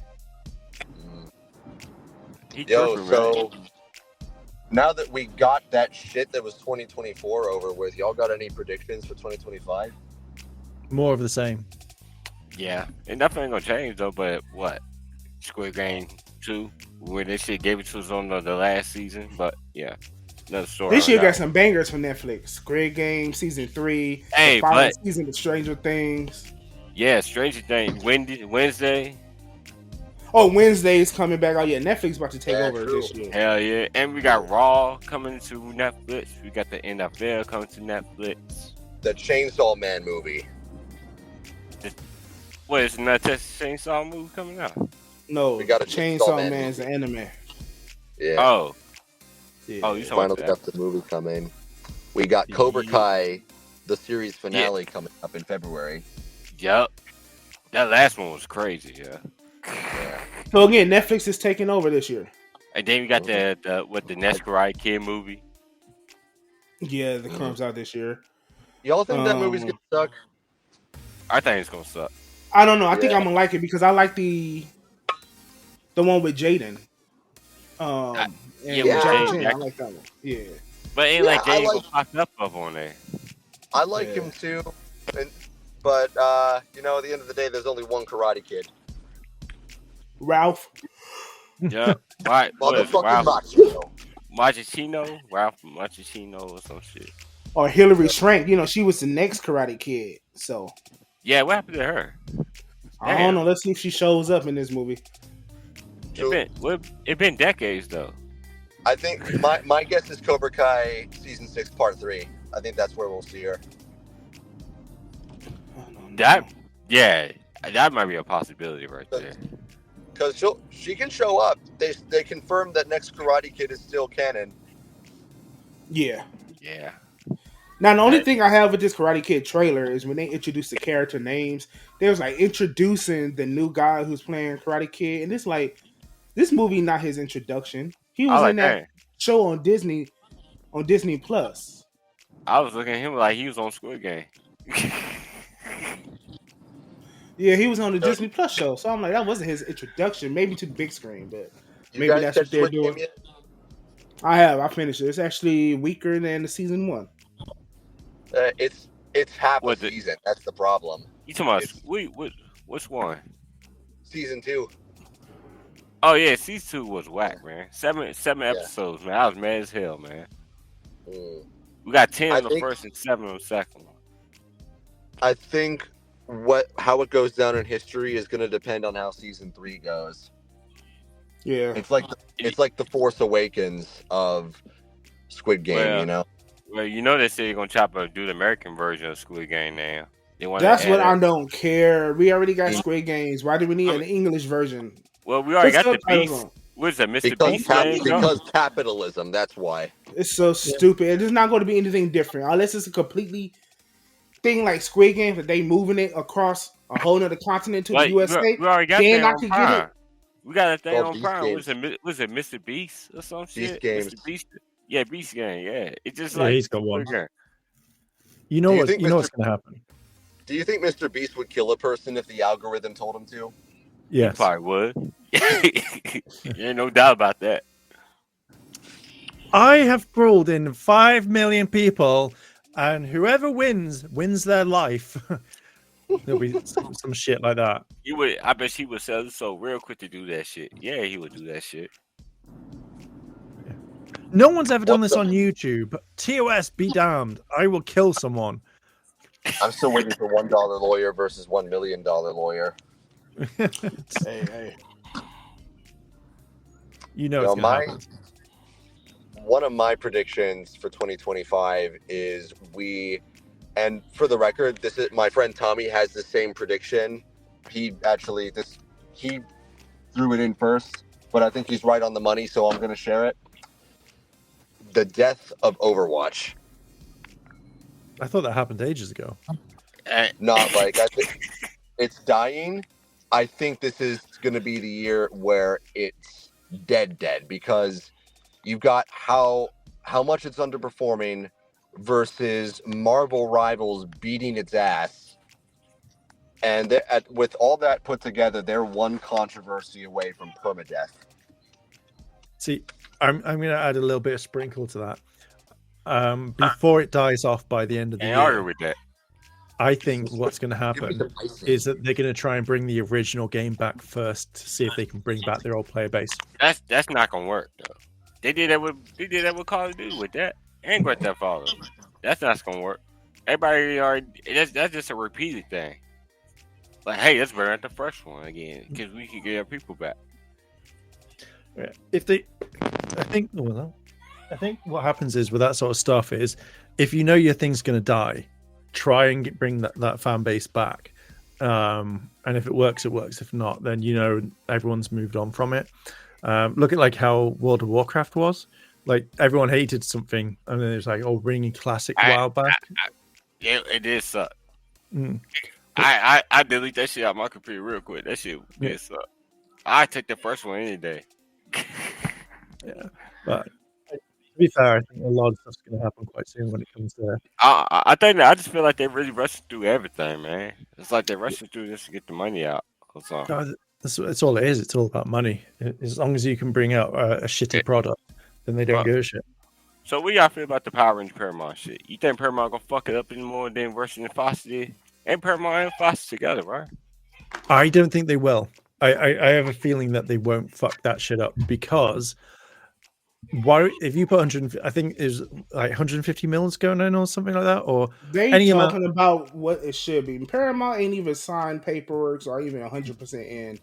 So now that we got that shit that was 2024 over with, y'all got any predictions for 2025? More of the same. Yeah, and nothing ain't gonna change though. But what? Squid Game 2, where this shit gave it to us on the last season. But yeah, another story. This year got some bangers from Netflix. Squid Game season 3. Hey, the final season of Stranger Things. Yeah, Stranger Things. Wednesday. Oh, Wednesday's coming back. Oh yeah, Netflix about to take over this year. Hell yeah, and we got Raw coming to Netflix. We got the NFL coming to Netflix. The Chainsaw Man movie. What is not Texas Chainsaw movie coming out? No, we got a Chainsaw Man's an anime. Yeah. Oh. Yeah. Oh, you finally got the movie coming. We got Cobra Kai, the series finale coming up in February. Yep. That last one was crazy, yeah. So again, Netflix is taking over this year. And then we got the Next Karate Kid movie. Yeah, that comes out this year. Y'all think that movie's gonna suck? I think it's gonna suck. I don't know. I think Yeah. I'm gonna like it because I like the one with Jaden. I, yeah, And with Yeah. Jackie James Chan. I Jackson. like that one. Yeah. But ain't Yeah, like Jay ain't gonna pop up on there. I like Yeah. him too. And, but you know, at the end of the day, there's only one Karate Kid. Ralph. Yeah. Why? What is it? Motherfucking Ralph Machino. Machino? Ralph Machino or some shit. Or Hillary Swank. You know, she was the next Karate Kid. So Yeah, what happened to her? I don't know. Damn. Let's see if she shows up in this movie. It been decades though. I think my guess is Cobra Kai season 6 part 3. I think that's where we'll see her. I don't know. That that might be a possibility right there. Because she can show up. They confirmed that next Karate Kid is still canon. Yeah. Yeah. Now the only That- thing I have with this Karate Kid trailer is when they introduced the character names, they was like introducing the new guy who's playing Karate Kid, and it's like this movie not his introduction. He I was in like that that. show on Disney Plus. I was looking at him like he was on Squid Game. Yeah, he was on the So, Disney Plus show. So I'm like, that wasn't his introduction, maybe to the big screen, but you maybe guys that's catch what they're Squid Game doing. yet? I finished it. It's actually weaker than the season 1. It's half What a season. That's the problem. You talking about It's which one? season 2. Oh yeah, season 2 was whack, man. Seven episodes, man. I was mad as hell, man. Mm. We got 10 I on the think- first and 7 on the second one. I think how it goes down in history is going to depend on how season 3 goes. Yeah. It's like the Force Awakens of Squid Game, Well, you know. Well, you know they say you're gonna do the American version of Squid Game now. They want That's to what add I it. don't care. We already got Mm. Squid Games. Why do we need an English version? Well, we already Put got the subtitles Beast. on. What's that, Mr. Because, Beast game? though? because capitalism, that's why. It's so stupid. It is not going to be anything different unless it's a completely thing like Squid Games that they moving it across a whole nother continent to the Like USA. we already got Then that I on could get it. Prime. We got a thing Called on Beast Prime. Games. Was it Mr. Beast or some shit? Games. Mr. Beast. Yeah, Beast game. Yeah, it's just Yeah, like he's got one. Squid Game. You know Do you what? think You know Mr. what's going to happen. Do you think Mr. Beast would kill a person if the algorithm told him to? Yes. Probably would. Ain't no doubt about that. I have brought in 5 million people, and whoever wins their life. There'll be some shit like that. He would. I bet he would sell so real quick to do that shit. Yeah, he would do that shit. No one's ever done What this the- on YouTube. TOS, be damned. I will kill someone. I'm still waiting for $1 lawyer versus $1 million lawyer. Hey. You know No, it's going to happen. One of my predictions for 2025 is and for the record, this is my friend Tommy has the same prediction. He threw it in first, but I think he's right on the money, so I'm going to share it. The death of Overwatch. I thought that happened ages ago. Not like I think it's dying. I think this is going to be the year where it's dead because you've got how much it's underperforming versus Marvel Rivals beating its ass, and with all that put together, they're one controversy away from permadeath. See, I'm going to add a little bit of sprinkle to that. Before it dies off by the end of the Can't argue year, with that. I think what's going to Give me happen some icing. is that they're going to try and bring the original game back first to see if they can bring back their old player base. That's not gonna work though. They did that with Call of Duty with that and Grand Theft Auto. That's not gonna work. Everybody already that's just a repeated thing. Like, hey, let's bring out the first one again because we can get our people back. Yeah. I think what happens is with that sort of stuff is if you know your thing's going to die, try and bring that fan base back. And if it works, it works. If not, then you know everyone's moved on from it. Look at like how World of Warcraft was. Like everyone hated something, and then it was like, "Oh, bringing classic a while back." Yeah, it did suck. Mm. I delete that shit out my computer real quick. That shit did suck. I take the first one any day. Yeah, but be fair, I think a lot of stuff's going to happen quite soon when it comes to. I think that I just feel like they really rushing through everything, man. It's like they're rushing through just to get the money out. So, That's all it is. It's all about money. As long as you can bring out a shitty product, then they don't Well, give a shit. so what y'all feel about the Power Rangers Paramount shit? You think Paramount gonna fuck it up anymore than Russian and Fox did? And Paramount and Fox together, right? I don't think they will. I have a feeling that they won't fuck that shit up because why? If you put 100, I think is like 150 mils going in or something like that, or They any talking amount. about what it should be. Paramount ain't even signed paperwork or even 100% in.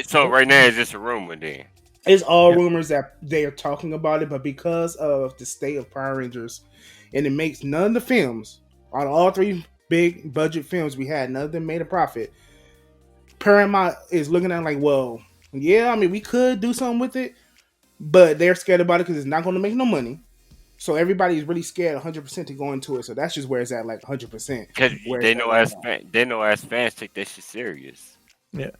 So right now it's just a rumor then. It's all Yeah. rumors that they are talking about it, but because of the state of Power Rangers, and it makes none of the films, on all three big budget films we had, none of them made a profit. Paramount is looking at it like, well, yeah, I mean, we could do something with it, but they're scared about it because it's not going to make no money. So everybody's really scared 100% to go into it. So that's just where it's at, like 100%. Because Where they it's at know right as now. they know as fans take that shit serious. Yeah,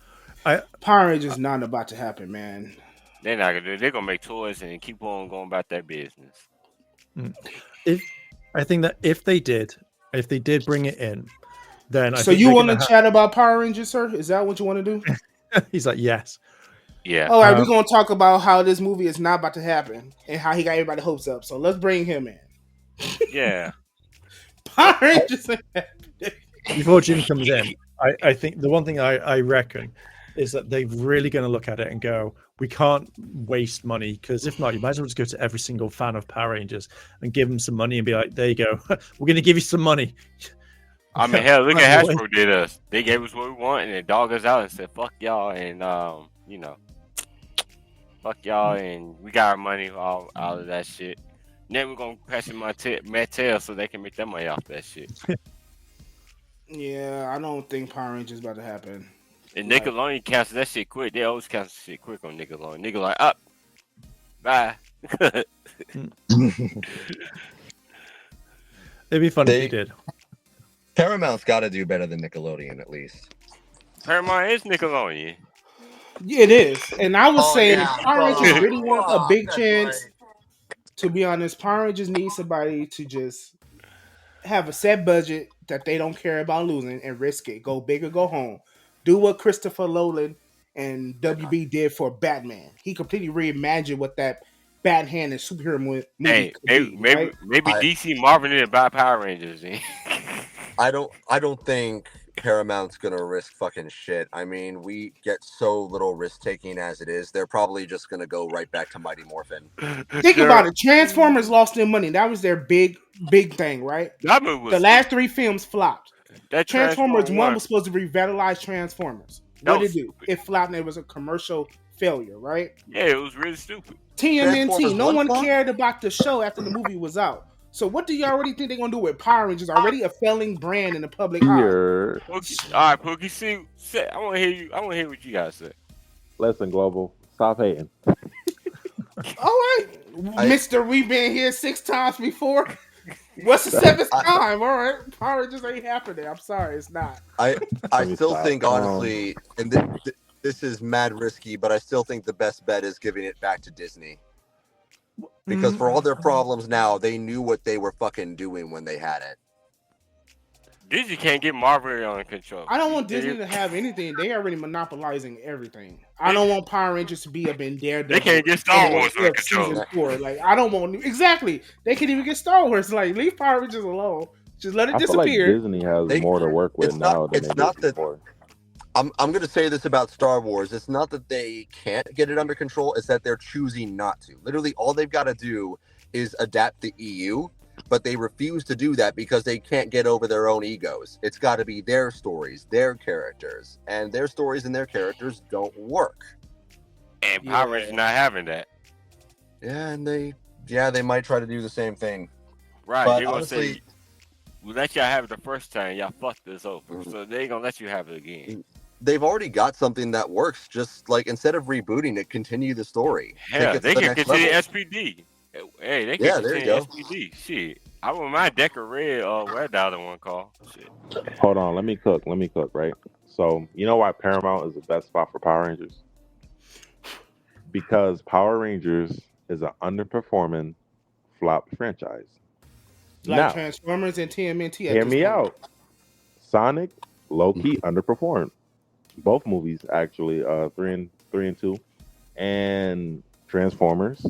Power Rangers not about to happen, man. They're not gonna do it. They're gonna make toys and keep on going about their business. I think that if they did bring it in, then I So think you they're want gonna to chat about Power Rangers, sir? Is that what you want to do? He's like, yes. Yeah. All right, we're gonna talk about how this movie is not about to happen and how he got everybody hopes up. So let's bring him in. Yeah. Power Rangers. Before Jim comes in, I think the one thing I reckon is that they're really going to look at it and go, we can't waste money because if not, you might as well just go to every single fan of Power Rangers and give them some money and be like, there you go, we're going to give you some money. I mean, hell, look By at the way- Hasbro did us. They gave us what we want and they dogged us out and said, fuck y'all and fuck y'all and we got our money all out of that shit. Then we're gonna pass it Mattel so they can make their money off that shit. Yeah, I don't think Power Rangers about to happen. And Like- Nickelodeon cancel that shit quick. They always cancel shit quick on Nickelodeon. Nigga like up, bye. It'd be fun if They- they did. Paramount's got to do better than Nickelodeon at least. Paramount is Nickelodeon. Yeah, it is. And I was saying, yeah, if Power Rangers fuck. really want a big That's chance, to be honest, Power Rangers need somebody to just have a set budget that they don't care about losing and risk it. Go big or go home. Do what Christopher Nolan and WB did for Batman. He completely reimagined what that Batman and superhero movie Hey, could maybe be. Right? DC Marvel did buy Power Rangers. Then. I don't think Paramount's gonna risk fucking shit. I mean, we get so little risk taking as it is. They're probably just gonna go right back to Mighty Morphin. Think about it. Transformers lost their money. That was their big thing, right? That movie was The last three films flopped. that Transformers 1 one was supposed to revitalize Transformers. That What did was it do? stupid. It flopped and it was a commercial failure, right? Yeah, it was really stupid. TMNT, Transformers no 1 one flop? cared about the show after the movie was out. So what do you already think they're gonna do with Power Rangers? Already a failing brand in the public eye. Here, Pookie, all right, Pookie, say, I want to hear you. I want to hear what you guys say. listen, Global, stop hating. All right, Mister, we've been here 6 times before. What's the 7th time? All right, Power Rangers ain't happening. I'm sorry, it's not. I me still stop. think honestly, and this is mad risky, but I still think the best bet is giving it back to Disney. Because for all their problems now, they knew what they were fucking doing when they had it. Disney can't get Marvel under control. I don't want Disney to have anything. They already monopolizing everything. I don't want Power Rangers to be up in Daredevil. They can't get Star Wars under of season control. 4. Like I don't want exactly. They can't even get Star Wars. Like leave Power Rangers alone. Just let it I feel like disappear. Disney has They- more to work with it's not- now than it's they not did that- before. I'm gonna say this about Star Wars. It's not that they can't get it under control, it's that they're choosing not to. Literally all they've got to do is adapt the EU, but they refuse to do that because they can't get over their own egos. It's got to be their stories, their characters, and their stories and their characters don't work. And Power Rangers not having that. Yeah, and they might try to do the same thing. Right. But They're gonna honestly- say, we let y'all have it the first time. Y'all fucked this over. Mhm. So they ain't gonna let you have it again. They've already got something that works. Just like instead of rebooting it, continue the story. Take Hell, it to they the can next continue level. SPD. Hey, they can Yeah, there you continue go. SPD. Shit. I wouldn't mind Decker Red or Red Dot in one call. Shit. Hold on, let me cook, right? So, you know why Paramount is the best spot for Power Rangers? Because Power Rangers is an underperforming flop franchise. Like Now, Transformers and TMNT at hear this me point. out. Sonic, low key underperformed. Both movies actually, three and two, and Transformers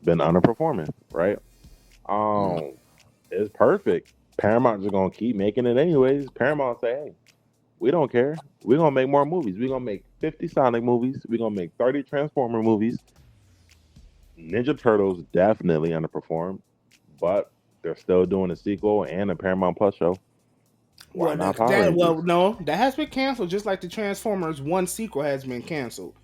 been underperforming, right? Um, it's perfect. Paramount just gonna keep making it anyways. Paramount say, hey, we don't care. We're gonna make more movies. We're gonna make 50 Sonic movies. We're gonna make 30 Transformer movies. Ninja Turtles definitely underperformed, but they're still doing a sequel and a Paramount Plus show. Why Well, not Power well, Rangers? no, that has been canceled. Just like the Transformers one sequel has been canceled.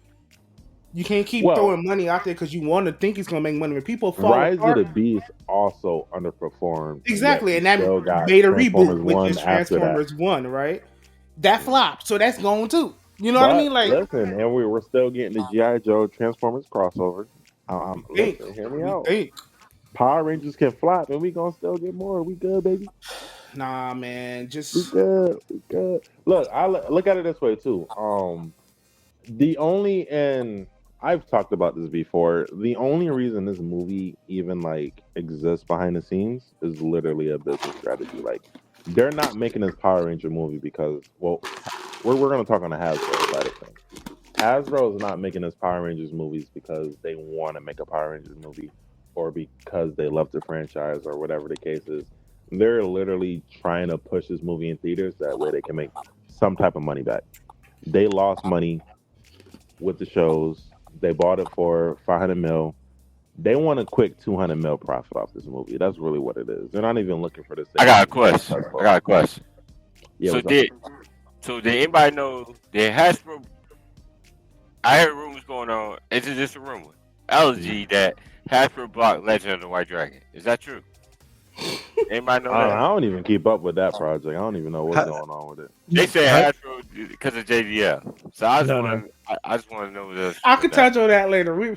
You can't keep Well, throwing money out there because you want to think it's gonna make money. When people fall Rise of apart, the Beast also underperformed, yet exactly, we and that still got made a reboot, Transformers which 1 is after that. Transformers One, right? That flopped, so that's gone too. You know what I But mean? Like, listen, and we were still getting the G.I. Joe Transformers crossover. we think, Listen, hear me we out. think. Power Rangers can flop, and we gonna still get more. We good, baby. Nah, man, We just good. We good. Look, look at it this way too. The only and I've talked about this before. The only reason this movie even like exists behind the scenes is literally a business strategy. Like they're not making this Power Ranger movie because well, we're gonna talk on the Hasbro side of things. Hasbro is not making this Power Rangers movies because they want to make a Power Rangers movie or because they love the franchise or whatever the case is. They're literally trying to push this movie in theaters that way they can make some type of money back. They lost money with the shows. They bought it for 500 mil. They want a quick 200 mil profit off this movie. That's really what it is. They're not even looking for this thing I to got a be question. successful. I got a question. Yeah, So what's up? did anybody know that Hasbro? I heard rumors going on. Is it just a rumor? Allergy that Hasbro bought Legend of the White Dragon. Is that true? Anybody know I that? don't even keep up with that project. I don't even know what's going on with it. They said Hasbro because of JDL. So I just No, want I just want to know this. I could touch on that later.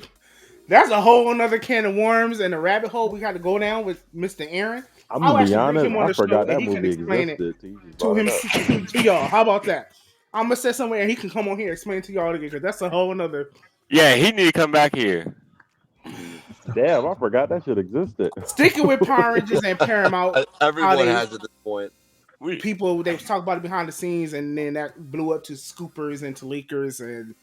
That's a whole another can of worms and a rabbit hole we got to go down with Mr. Aaron. I'm I'll gonna be actually bring honest. him on I the show forgot and that he can movie explain it existed. You just to brought him it up. to y'all. How about that? I'm gonna say somewhere and he can come on here and explain to y'all again because that's a whole another. Yeah, he need to come back here. Damn, I forgot that shit existed. Sticking with Power Rangers and Paramount, Everyone has at this point. people they talk about it behind the scenes and then that blew up to scoopers and to leakers and.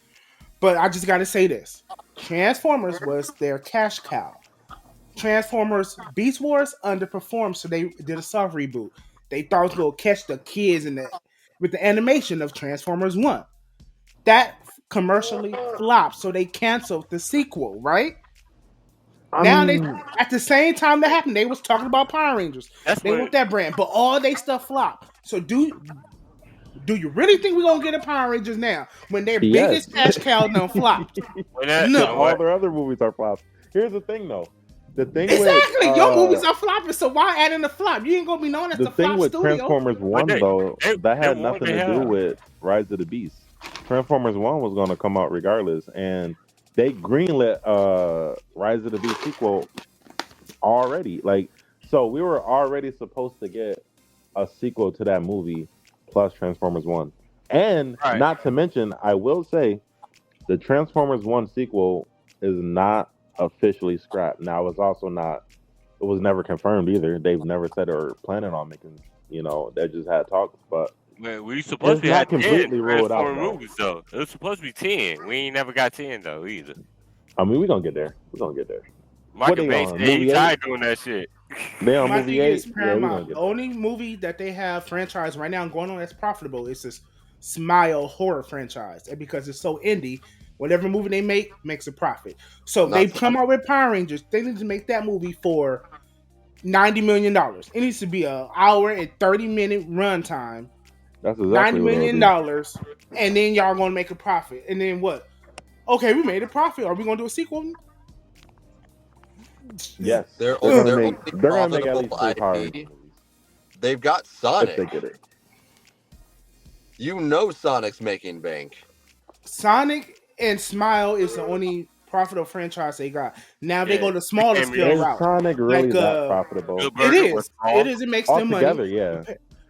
But I just got to say this: Transformers was their cash cow. Transformers Beast Wars underperformed, so they did a soft reboot. They thought it was going to catch the kids with the animation of Transformers 1. That commercially flopped, so they canceled the sequel, right? Now they at the same time that happened, they was talking about Power Rangers. They want that brand, but all they stuff flopped. So do you really think we're gonna get a Power Rangers now when their biggest cash cow done flopped? No. All their other movies are flops. Here's the thing though. The thing exactly, with, your movies are flopping, so why add in the flop? You ain't gonna be known as the thing flop with studio. Transformers 1 though, that had nothing to do with Rise of the Beast. Transformers 1 was gonna come out regardless, and they greenlit Rise of the Beast sequel already. Like, so we were already supposed to get a sequel to that movie plus Transformers 1. And not to mention, I will say the Transformers 1 sequel is not officially scrapped. Now it's also not, it was never confirmed either. They've never said they were planning on making, they just had talks, but man, we supposed to be not completely ruled out movies though. It was supposed to be 10. We ain't never got 10 though either. I mean, we're gonna get there. We're gonna get there. Michael Bay said he tired doing that shit. They on My movie thing 8? is Paramount. The only movie that they have franchise right now going on that's profitable is this Smile horror franchise. And because it's so indie, whatever movie they make makes a profit. So they come out with Power Rangers. They need to make that movie for $90 million. It needs to be an hour and 30-minute runtime. That's exactly $90 million, and then y'all gonna make a profit. And then what? Okay, we made a profit. Are we gonna do a sequel? Yes, they're gonna make at least 3 Power Rangers movies. They've got Sonic. If they get it. Sonic's making bank. Sonic and Smile is the only profitable franchise they got. Now they go the smaller scale route. Sonic really that profitable? It is. It is. It makes them money. Together, yeah.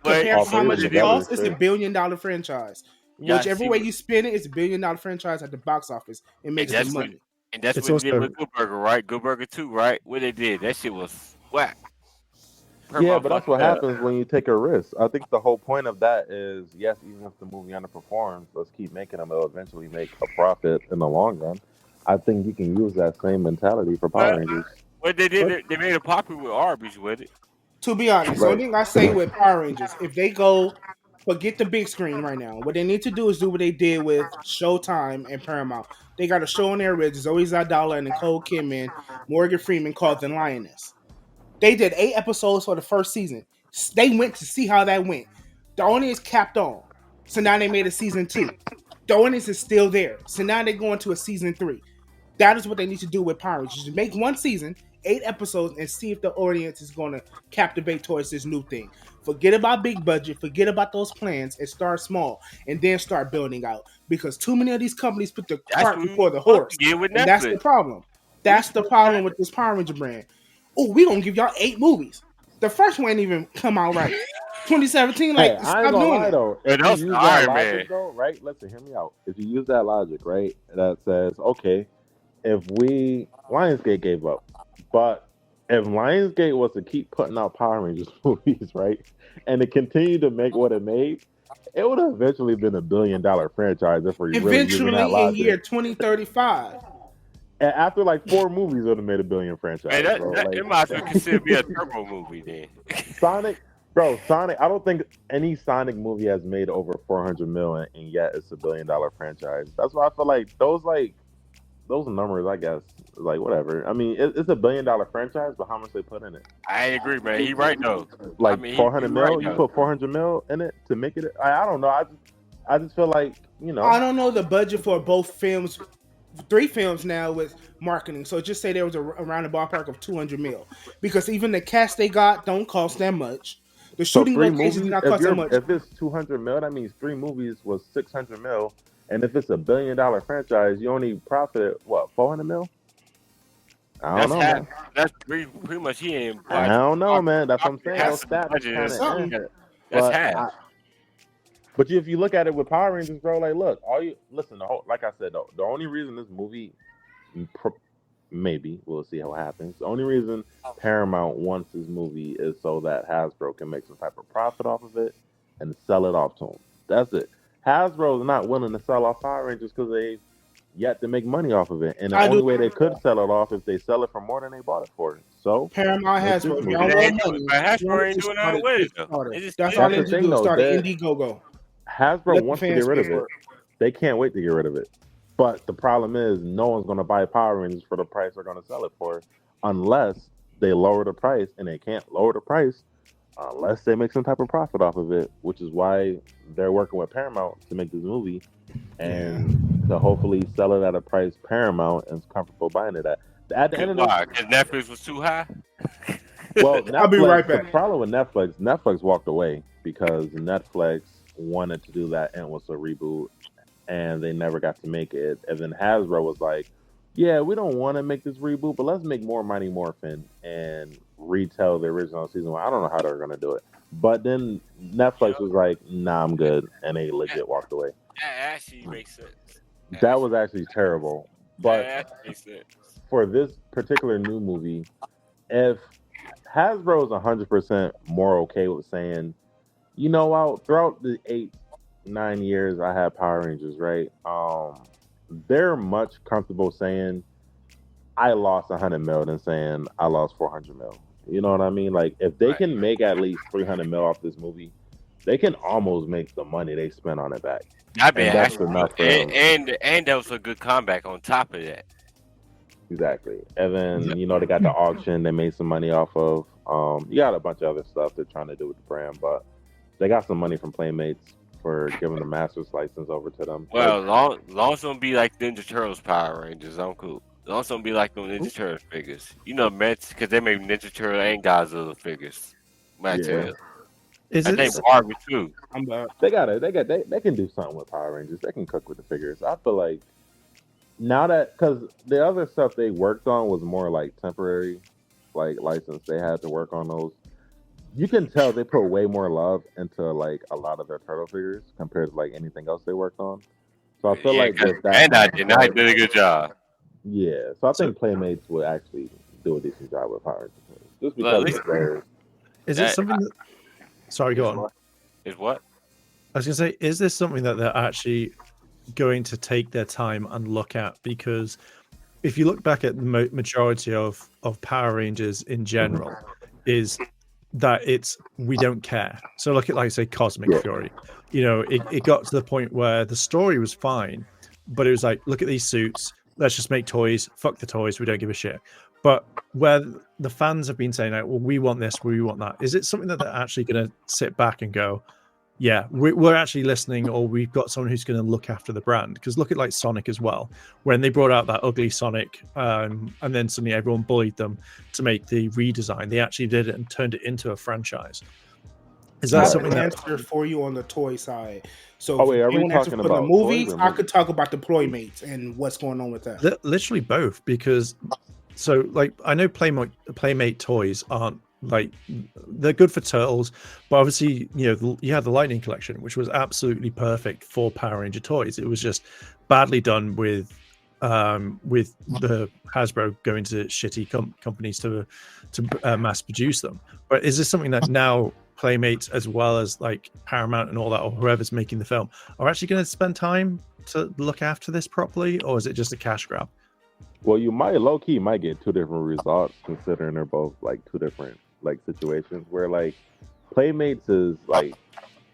Compared to how much it costs, it's $1 billion franchise. Whichever way you spin it, it's $1 billion franchise at the box office. It makes them money. And that's It's what they did also with Good Burger, right? Good Burger 2, right? What they did, that shit was whack. Yeah, Paramount but that's fucked what it up. happens when you take a risk. I think the whole point of that is yes, even if the movie underperforms, let's keep making them. It'll eventually make a profit in the long run. I think you can use that same mentality for Power Well, Rangers. what they did, they made it popular with Arby's with it. To be honest, the Right. only thing I say with Power Rangers, if they go forget the big screen right now, what they need to do is do what they did with Showtime and Paramount. They got a show on there with Zoe Zadala and Nicole Kidman, Morgan Freeman called The Lioness. They did 8 episodes for the first season. They went to see how that went. The audience capped on. So now they made a season 2. The audience is still there. So now they're going to a season 3. That is what they need to do with Power Rangers. Just make one season, 8 episodes, and see if the audience is going to captivate towards this new thing. Forget about big budget, forget about those plans, and start small, and then start building out. Because too many of these companies put the That's cart what we before the supposed to horse, get with and that's the Netflix. problem. We That's the supposed to problem with this Power Ranger brand. Oh, we gonna give y'all 8 movies. The first one ain't even come out right. 2017, Hey, like I ain't stop gonna doing lie that. though. but If you that's use that Iron Man. logic though, right? Listen, hear me out. If you use that logic, right, that says, okay, if we Lionsgate gave up, but if Lionsgate was to keep putting out Power Rangers movies, right, and it continued to make what it made, it would have eventually been $1 billion franchise if we're really using that Eventually, in year logic. 2035, And after like 4 movies, it would have made $1 billion Man, franchise, that, bro. that Like it might as well consider be a Turbo movie then. Sonic, bro, Sonic. I don't think any Sonic movie has made over 400 million, and yet it's $1 billion franchise. That's why I feel like those numbers, I guess, like whatever. I mean, it's $1 billion franchise, but how much they put in it? I ain't agree, man. He right though. I Like mean, four he hundred right mil. You though. put 400 mil in it to make it. I don't know. I just feel like I don't know the budget for both films. 3 films now with marketing. So just say there was around the ballpark of 200 mil, because even the cast they got don't cost that much. The So shooting three locations movies. not cost that much. If it's 200 mil, that means 3 movies was 600 mil. And if it's $1 billion franchise, you only profited what 400 mil? I don't That's know, half. man. That's pretty much he ain't I watch. don't know, man. That's what I'm saying. That's Those Half of the stats is budget kind is of something. that's but half. if you look at it with Power Rangers, bro, like look, all you listen. Like I said, though, the only reason this movie, maybe we'll see how it happens. The only reason Paramount wants this movie is so that Hasbro can make some type of profit off of it and sell it off to them. That's it. Hasbro is not willing to sell off Power Rangers because they yet to make money off of it, and the I do. only way they could sell it off if they sell it for more than they bought it for. So Paramount make this Hasbro. If But y'all movie. they want ain't doing. money, But y'all Hasbro need ain't to doing start nothing a with it though. Kickstarter. They just That's all That's they the need to thing, do is though. start an That Indiegogo. Hasbro Let the wants to fans get rid pay of it. for it. They can't wait to get rid of it. But the problem is, no one's going to buy Power Rangers for the price they're going to sell it for, unless they lower the price, and they can't lower the price unless they make some type of profit off of it. Which is why they're working with Paramount to make this movie Yeah. and to hopefully sell it at a price Paramount is comfortable buying it at. At the Cause end of the why? Cause Netflix was too high. well, I'll be right Netflix. The back. problem with Netflix walked away because Netflix wanted to do that and was a reboot, and they never got to make it. And then Hasbro was like, "Yeah, we don't want to make this reboot, but let's make more Mighty Morphin and retell the original season 1." I don't know how they're gonna do it, but then Netflix Yep. was like, "Nah, I'm good," and they That, legit walked away. that actually makes sense. That That actually, was actually terrible. that But actually makes sense. for this particular new movie, if Hasbro is 100% more okay with saying, you know what, throughout the 8, 9 years I had Power Rangers, right? They're much comfortable saying I lost 100 mil than saying I lost 400 mil. You know what I mean? Like if they Right. can make at least 300 mil off this movie, they can almost make the money they spent on it back, That been and that's actually enough for good. them. And that was a good comeback on top of that. Exactly. And then they got the auction they made some money off of. You got a bunch of other stuff they're trying to do with the brand, but they got some money from Playmates for giving the Masters license over to them. Well, long as don't be like Ninja Turtles Power Rangers, I'm cool. Long as don't be like them Ninja Turtle figures. You know, Mets, because they make Ninja Turtle and Godzilla figures. Material. Is I it? think Barbie too. I'm back. They got it. They can do something with Power Rangers. They can cook with the figures. I feel like now that because the other stuff they worked on was more like temporary, like license. They had to work on those. You can tell they put way more love into like a lot of their turtle figures compared to like anything else they worked on. So I feel Yeah, like because with that, and I did a good job. Yeah, so I So think Playmates would actually do a decent job with Power Rangers, just Well, at because least of their. is it that something that? Sorry, go is on. what is what. I was gonna say, is this something that they're actually going to take their time and look at? Because if you look back at the majority of Power Rangers in general, is that it's we don't care. So look at like say Cosmic Yeah, Fury. You know, it got to the point where the story was fine, but it was like, look at these suits, let's just make toys, fuck the toys, we don't give a shit. But where the fans have been saying like, well, we want this, we want that. Is it something that they're actually gonna sit back and go, yeah, we're actually listening, or we've got someone who's going to look after the brand? Because look at like Sonic as well, when they brought out that ugly Sonic, and then suddenly everyone bullied them to make the redesign. They actually did it and turned it into a franchise. Is I that have right. an something that answer for you on the toy side. So Oh if wait, are you we want to answer talking for the about toys movies, or I could movies? talk about the Playmates and what's going on with that. literally both? Because so like I know Playmate toys aren't like they're good for turtles, but obviously you had the Lightning collection, which was absolutely perfect for Power Ranger toys. It was just badly done with the Hasbro going to shitty companies to mass produce them. But is this something that now Playmates, as well as like Paramount and all that, or whoever's making the film, are actually going to spend time to look after this properly, or is it just a cash grab? Well, you might low key might get two different results considering they're both like two different like situations where like Playmates is like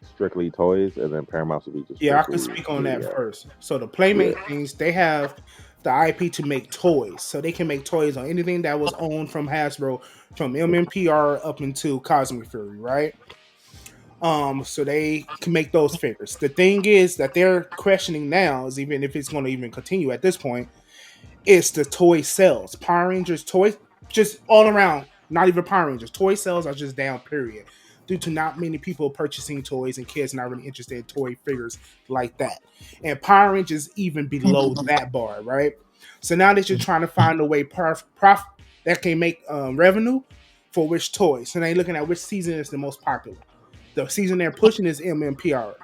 strictly toys, and then Paramount would be just Yeah, I could strictly speak on that media. first. So the Yeah, Playmate things, they have the IP to make toys. So they can make toys on anything that was owned from Hasbro, from MMPR up into Cosmic Fury, right? So they can make those figures. The thing is that they're questioning now is even if it's going to even continue at this point, is the toy sales. Power Rangers toys, just all around, not even Power Rangers. Toy sales are just down, period. Due to not many people purchasing toys and kids not really interested in toy figures like that. And Power Rangers even below that bar, right? So now that you're trying to find a way that can make revenue for which toys. So now you're looking at which season is the most popular. The season they're pushing is MMPR.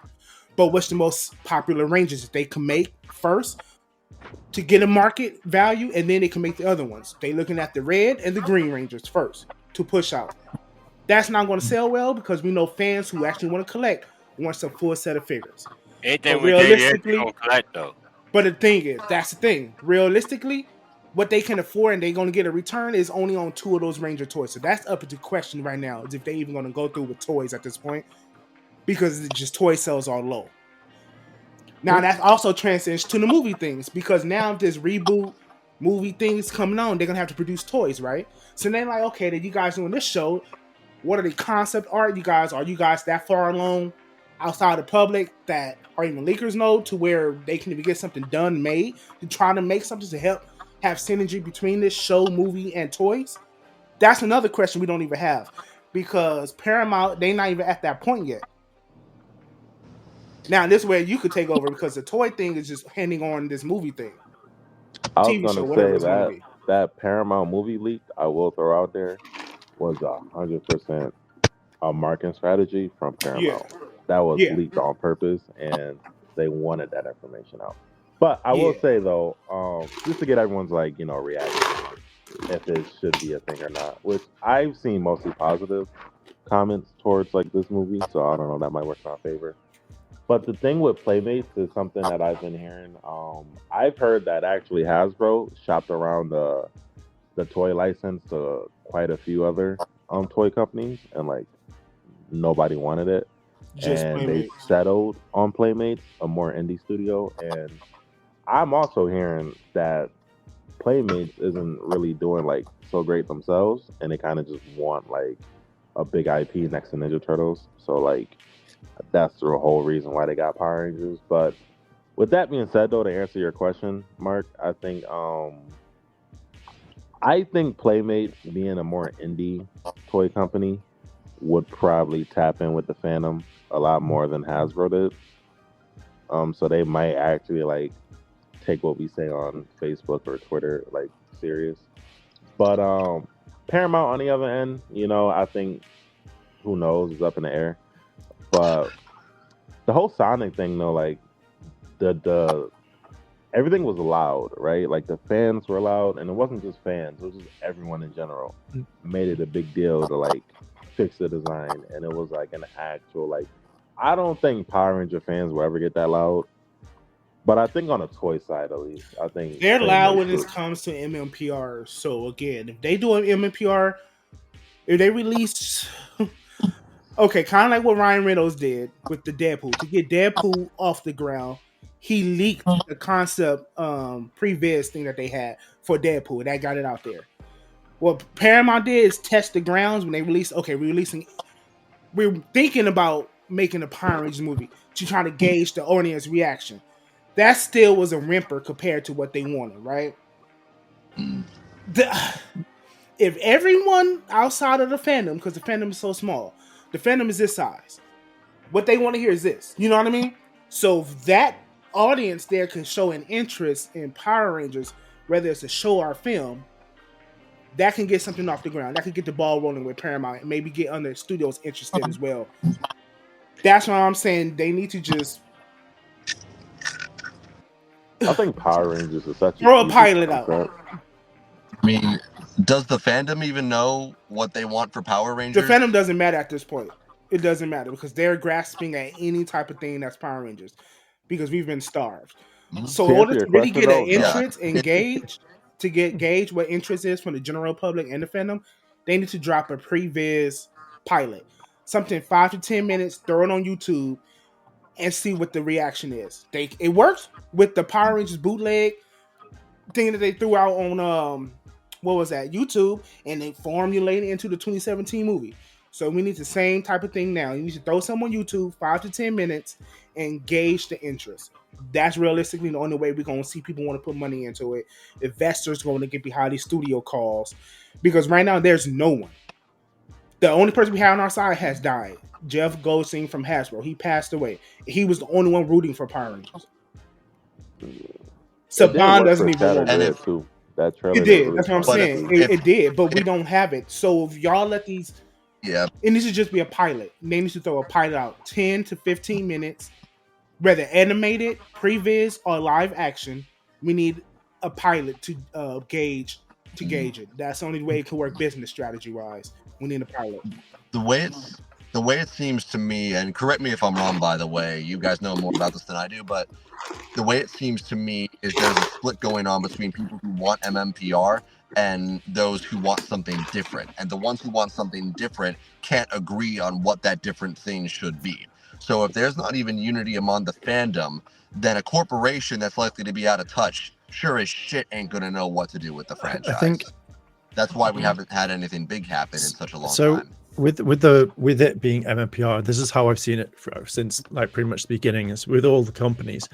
But what's the most popular ranges that they can make first to get a market value, and then they can make the other ones. They looking at the red and the green rangers first to push out. That's not going to sell well because we know fans who actually want to collect want a full set of figures. But Anything with JDS, you realistically, gonna collect though. but the thing is, that's the thing. Realistically, what they can afford and they're going to get a return is only on two of those Ranger toys. So that's up to question right now is if they even going to go through with toys at this point because it's just toy sales are low. Now that also transcends to the movie things because now if this reboot movie things coming on, they're gonna have to produce toys, right? So they're like, okay, then you guys doing this show. What are the concept art? Are you guys that far along outside the public that are even leakers know to where they can even get something done made to try to make something to help have synergy between this show, movie, and toys? That's another question we don't even have because Paramount they not even at that point yet. Now this way you could take over because the toy thing is just handing on this movie thing, I was TV show, gonna whatever say it's going to that be. that Paramount movie leak I will throw out there was 100% a marketing strategy from Yeah, Paramount. That was yeah, leaked on purpose, and they wanted that information out. But I will yeah. say though, just to get everyone's like reaction, if it should be a thing or not, which I've seen mostly positive comments towards like this movie, so I don't know, that might work in our favor. But the thing with Playmates is something that I've been hearing. I've heard that actually Hasbro shopped around the toy license to quite a few other toy companies, and like nobody wanted it, Just and they Playmates. settled on Playmates, a more indie studio. And I'm also hearing that Playmates isn't really doing like so great themselves, and they kind of just want like a big IP next to Ninja Turtles. So like that's the whole reason why they got Power Rangers. But with that being said, though, to answer your question, Mark, I think Playmates being a more indie toy company would probably tap in with the fandom a lot more than Hasbro did. So they might actually like take what we say on Facebook or Twitter like serious. But Paramount on the other end, I think who knows is up in the air. But the whole Sonic thing though, like the everything was loud, right? Like the fans were loud, and it wasn't just fans; it was just everyone in general made it a big deal to like fix the design, and it was like an actual like. I don't think Power Ranger fans will ever get that loud, but I think on a toy side at least, I think They're same loud is when true. it comes to MMPR. So again, if they do an MMPR, if they release, okay, kind of like what Ryan Reynolds did with the Deadpool to get Deadpool off the ground. He leaked the concept previs thing that they had for Deadpool. That got it out there. What Paramount did is test the grounds when they released. Okay, we're thinking about making a Power Rangers movie to try to gauge the audience reaction. That still was a whimper compared to what they wanted, right? The, if everyone outside of the fandom, because the fandom is so small, the fandom is this size. What they want to hear is this. You know what I mean? So if that audience there can show an interest in Power Rangers, whether it's a show or a film, that can get something off the ground. That could get the ball rolling with Paramount and maybe get other studios interested as well. That's why I'm saying they need to just I think Power Rangers is such an throw a easy pilot out. concept. I mean, does the fandom even know what they want for Power The Rangers? fandom doesn't matter at this point. It doesn't matter because they're grasping at any type of thing that's Power Rangers because we've been starved. So in To order answer to your really question get an though, no. interest and gauge what interest is from the general public and the fandom, they need to drop a previs pilot, something 5 to 10 minutes, throw it on YouTube, and see what the reaction is. It works with the Power Rangers bootleg thing that they threw out on what was that, YouTube, and they formulated into the 2017 movie. So we need the same type of thing now. You need to throw some on YouTube, 5 to 10 minutes, and gauge the interest. That's realistically the only way we're gonna see people want to put money into it. Investors going to get behind these studio calls because right now there's no one. The only person we have on our side has died. Jeff Goldstein from Hasbro. He passed away. He was the only one rooting for Power Rangers. It did Saban work doesn't for even want And it. Shattered if too. That It trailer they did. That's released what I'm on But it saying. too. It did, but we don't have it. So if y'all let these, yeah, it needs to just be a pilot. They need to throw a pilot out 10 to 15 minutes, whether animated, previs, or live action. We need a pilot to gauge it. That's the only way it can work business strategy wise. We need a pilot. the way it seems to me, and correct me if I'm wrong, by the way, you guys know more about this than I do, but the way it seems to me is there's a split going on between people who want MMPR and those who want something different. And the ones who want something different can't agree on what that different thing should be. So if there's not even unity among the fandom, then a corporation that's likely to be out of touch sure as shit ain't gonna know what to do with the franchise. I think That's why we haven't had anything big happen in such a long so. time. With it being MMPR, this is how I've seen it since like pretty much the beginning. Is with all the companies,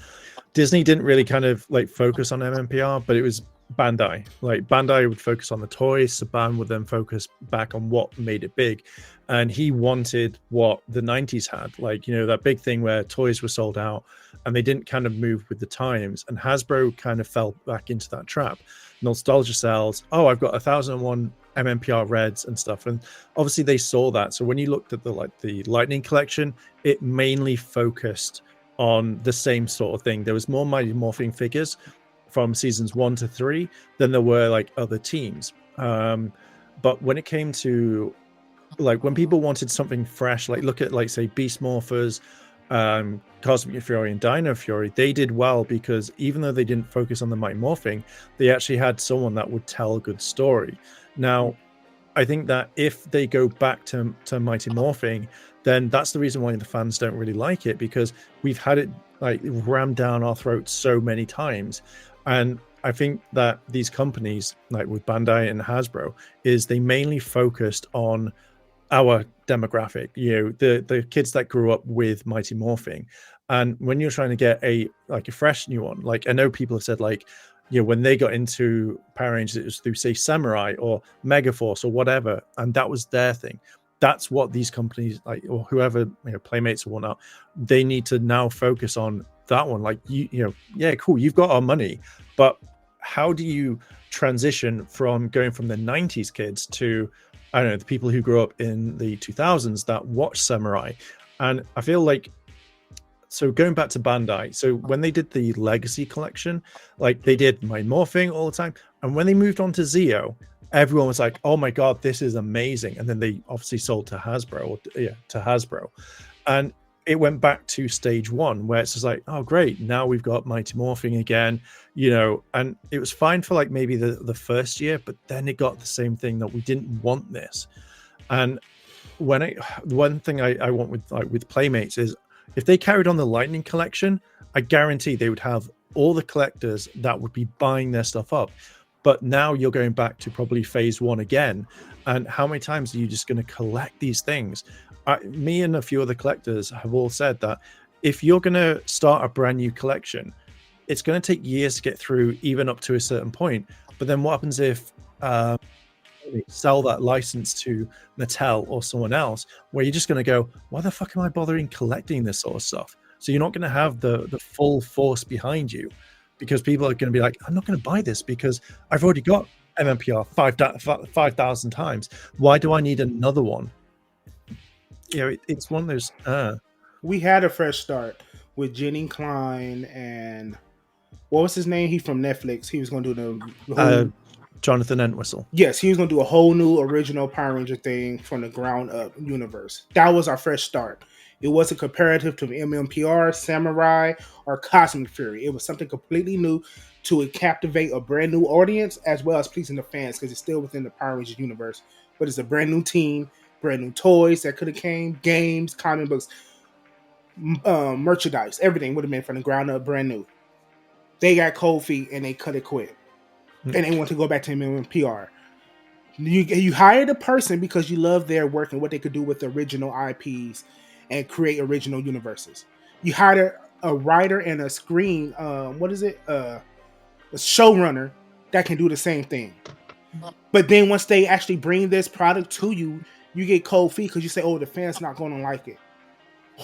Disney didn't really kind of like focus on MMPR, but it was Bandai. Like Bandai would focus on the toys, Saban would then focus back on what made it big, and he wanted what the '90s had, like that big thing where toys were sold out, and they didn't kind of move with the times. And Hasbro kind of fell back into that trap. Nostalgia sells. Oh, I've got 1001 MMPR Reds and stuff, and obviously they saw that. So when you looked at the Lightning collection, it mainly focused on the same sort of thing. There was more Mighty Morphing figures from seasons 1 to 3 than there were like other teams. But when it came to like when people wanted something fresh, like look at like say Beast Morphers, Cosmic Fury and Dino Fury, they did well because even though they didn't focus on the Mighty Morphing, they actually had someone that would tell a good story. Now, I think that if they go back to Mighty Morphing, then that's the reason why the fans don't really like it, because we've had it like rammed down our throats so many times. And I think that these companies, like with Bandai and Hasbro, is they mainly focused on our demographic, the kids that grew up with Mighty Morphing. And when you're trying to get a fresh new one, like I know people have said like, when they got into Power Rangers, it was through say Samurai or Megaforce or whatever, and that was their thing. That's what these companies like, or whoever, Playmates or whatnot, they need to now focus on that one. Like yeah, cool, you've got our money, but how do you transition from going from the 90s kids to, I don't know, the people who grew up in the 2000s that watch Samurai? And I feel like so going back to Bandai, so when they did the Legacy collection, like they did my Morphing all the time, and when they moved on to Zeo, everyone was like, "Oh my god, this is amazing!" And then they obviously sold to Hasbro, to Hasbro, and it went back to stage one where it's just like, "Oh great, now we've got Mighty Morphing again," and it was fine for like maybe the first year, but then it got the same thing that we didn't want this, and one thing I want with Playmates is if they carried on the Lightning collection, I guarantee they would have all the collectors that would be buying their stuff up. But now you're going back to probably phase one again. And how many times are you just going to collect these things? Me and a few other collectors have all said that if you're going to start a brand new collection, it's going to take years to get through, even up to a certain point. But then what happens if sell that license to Mattel or someone else, where you're just going to go, why the fuck am I bothering collecting this sort of stuff? So you're not going to have the full force behind you, because people are going to be like, I'm not going to buy this because I've already got MMPR 5,000 times. Why do I need another one? It's one of those. We had a fresh start with Jenny Klein and what was his name? He from Netflix. He was going to do the whole Jonathan Entwistle. Yes, he was going to do a whole new original Power Ranger thing from the ground up universe. That was our fresh start. It wasn't comparative to MMPR, Samurai, or Cosmic Fury. It was something completely new to captivate a brand new audience as well as pleasing the fans because it's still within the Power Rangers universe. But it's a brand new team, brand new toys that could have came, games, comic books, merchandise, everything would have been from the ground up, brand new. They got cold feet and they cut it quick. And they want to go back to MMPR. You hired a person because you love their work and what they could do with original IPs and create original universes. You hired a writer and a screen, a showrunner that can do the same thing. But then once they actually bring this product to you, you get cold feet because you say, oh, the fans not going to like it.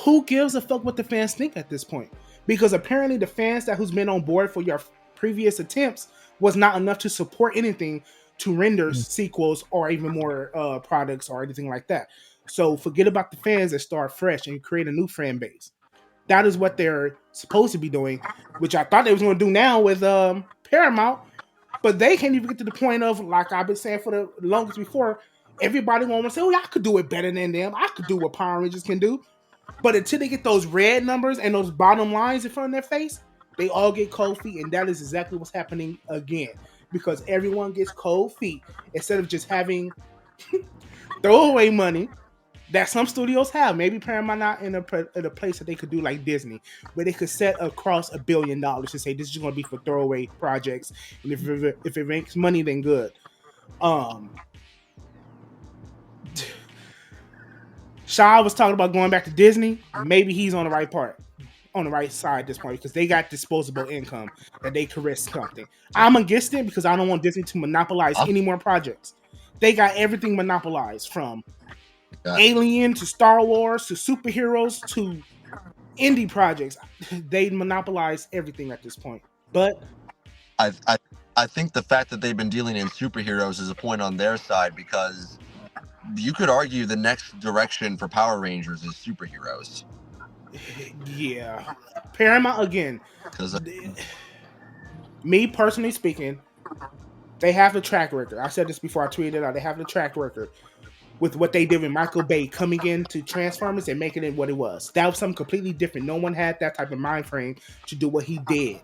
Who gives a fuck what the fans think at this point? Because apparently the fans who's been on board for your previous attempts was not enough to support anything to render sequels or even more products or anything like that. So forget about the fans and start fresh and create a new fan base. That is what they're supposed to be doing, which I thought they was going to do now with Paramount, but they can't even get to the point of, like I've been saying for the longest before, everybody want to say, oh, I could do it better than them. I could do what Power Rangers can do. But until they get those red numbers and those bottom lines in front of their face, they all get cold feet, and that is exactly what's happening again. Because everyone gets cold feet instead of just having throwaway money that some studios have. Maybe Paramount not in a place that they could do like Disney, where they could set across $1 billion to say this is going to be for throwaway projects, and if it makes money, then good. Shaw was talking about going back to Disney. Maybe he's on the right side at this point because they got disposable income that they could risk something. I'm against it because I don't want Disney to monopolize any more projects. They got everything monopolized from Alien to Star Wars to superheroes to indie projects. They monopolize everything at this point. But I think the fact that they've been dealing in superheroes is a point on their side because you could argue the next direction for Power Rangers is superheroes. Yeah. Paramount, again, me personally speaking, they have the track record. I said this before I tweeted out. They have the track record with what they did with Michael Bay coming into Transformers and making it what it was. That was something completely different. No one had that type of mind frame to do what he did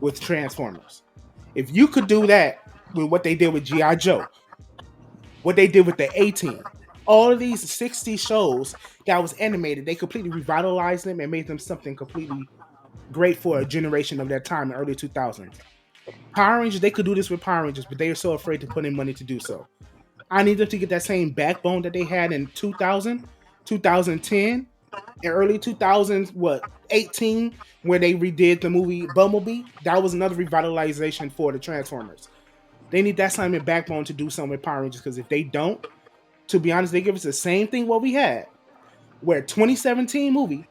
with Transformers. If you could do that with what they did with G.I. Joe, what they did with the A-Team, all of these 60 shows that was animated, they completely revitalized them and made them something completely great for a generation of their time in early 2000s. Power Rangers, they could do this with Power Rangers, but they are so afraid to put in money to do so. I need them to get that same backbone that they had in 2000, 2010, and early 2000s, 18, where they redid the movie Bumblebee. That was another revitalization for the Transformers. They need that same backbone to do something with Power Rangers, because if they don't, to be honest, they give us the same thing what we had, where 2017 movie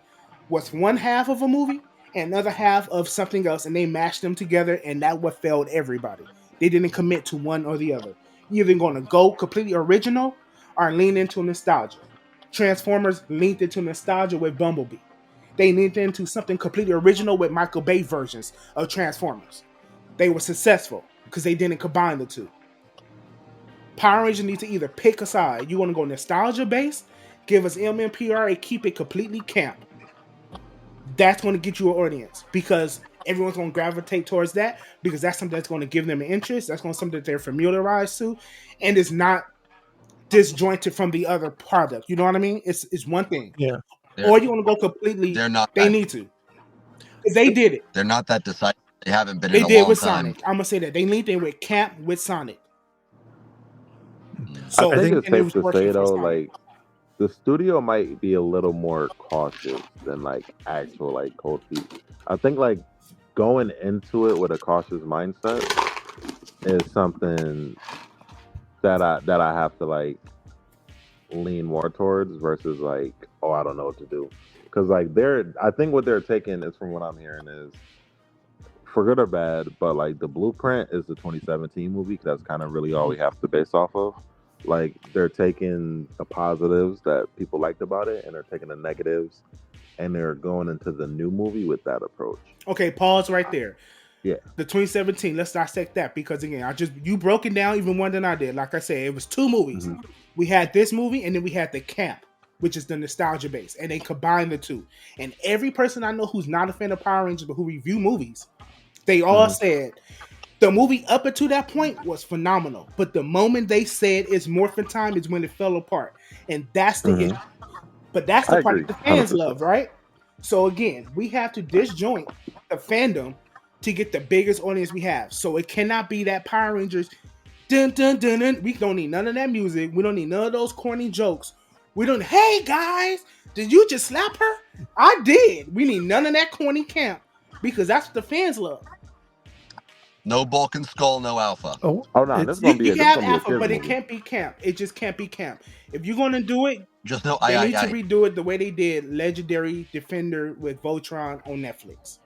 was one half of a movie and another half of something else, and they mashed them together, and that what failed everybody. They didn't commit to one or the other. You're either going to go completely original or lean into nostalgia. Transformers leaned into nostalgia with Bumblebee. They leaned into something completely original with Michael Bay versions of Transformers. They were successful because they didn't combine the two. Power Rangers need to either pick a side. You want to go nostalgia based, give us MMPR, and keep it completely camp. That's going to get you an audience because everyone's going to gravitate towards that because that's something that's going to give them an interest. That's going to something that they're familiarized to, and it's not disjointed from the other product. You know what I mean? It's one thing. Yeah. Or you want to go completely. They're not. They need to. They did it. They're not that decisive. They haven't been They in a did long with time. Sonic. I'm gonna say that they linked in with Camp with Sonic. So I think it's and it safe was to working say for though, Sonic. like the studio might be a little more cautious than like actual like cold feet. I think like going into it with a cautious mindset is something that I have to like lean more towards versus like, oh, I don't know what to do. Because like I think what they're taking is, from what I'm hearing, is for good or bad, but like the blueprint is the 2017 movie. 'Cause that's kind of really all we have to base off of. Like they're taking the positives that people liked about it, and they're taking the negatives, and they're going into the new movie with that approach. Okay, pause right there. Yeah. The 2017, let's dissect that because again, you broke it down even more than I did. Like I said, it was two movies. Mhm. We had this movie and then we had the Camp, which is the nostalgia base, and they combined the two. And every person I know who's not a fan of Power Rangers but who review movies, they all said the movie up until that point was phenomenal. But the moment they said it's morphin' time is when it fell apart. And that's the issue. But that's the I part agree, that the fans 100%. love, right? So again, we have to disjoint the fandom to get the biggest audience we have. So it cannot be that Power Rangers dun dun dun dun. We don't need none of that music. We don't need none of those corny jokes. We don't, hey guys, did you just slap her? I did. We need none of that corny camp because that's what the fans love. No Bulk and Skull, no Alpha. Oh no, It's- this is gonna be You a, can this have gonna be a alpha, kids but it movie. can't be camp. It just can't be camp. If you're gonna do it, Just no. they need to redo it the way they did Legendary Defender with Voltron on Netflix,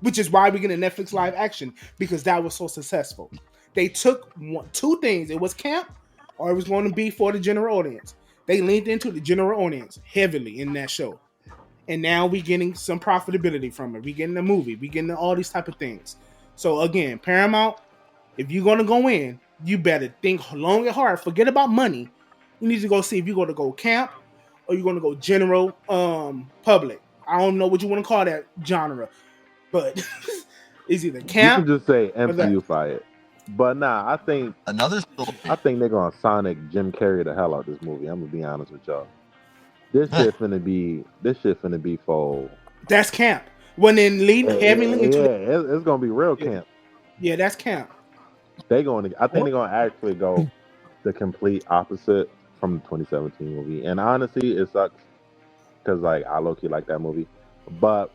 which is why we get a Netflix live action because that was so successful. They took two things: it was camp, or it was going to be for the general audience. They leaned into the general audience heavily in that show, and now we getting some profitability from it. We getting a movie, we getting all these type of things. So again, Paramount, if you're gonna go in, you better think long and hard. Forget about money. You need to go see if you're gonna go camp or you're gonna go general public. I don't know what you want to call that genre, but it's either You camp can just say or that. MCU-fy it. But nah, I think story. they're gonna Sonic Jim Carrey the hell out this movie. I'm gonna be honest with y'all. This shit finna be full. That's camp. When in lead heavily into it's gonna be real camp. yeah, that's camp. I think they're gonna actually go the complete opposite from the 2017 movie. And honestly, it sucks because like I low key like that movie. But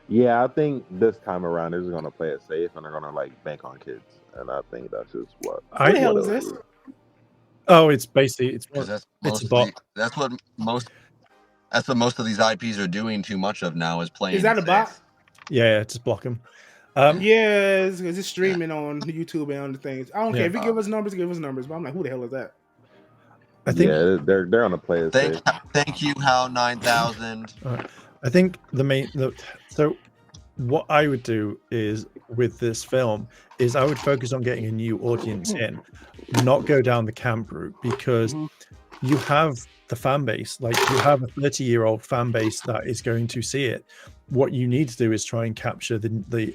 yeah, I think this time around they're just gonna play it safe and they're gonna like bank on kids. And I think that's just what. What the hell what is it'll this? do. Oh, it's basically it's That's a bot. That's what most of these IPs are doing too much of now is playing. Is that a bot? safe. Yeah, just block them. Yes, because it's streaming on YouTube and on the things. I don't care Yeah. if you give us numbers, give us numbers. But I'm like, who the hell is that? I think yeah, they're gonna play it safe. Thank you, How 9000. I think so what I would do is with this film is I would focus on getting a new audience in, not go down the camp route because you have the fan base, like you have a 30-year-old fan base that is going to see it. What you need to do is try and capture the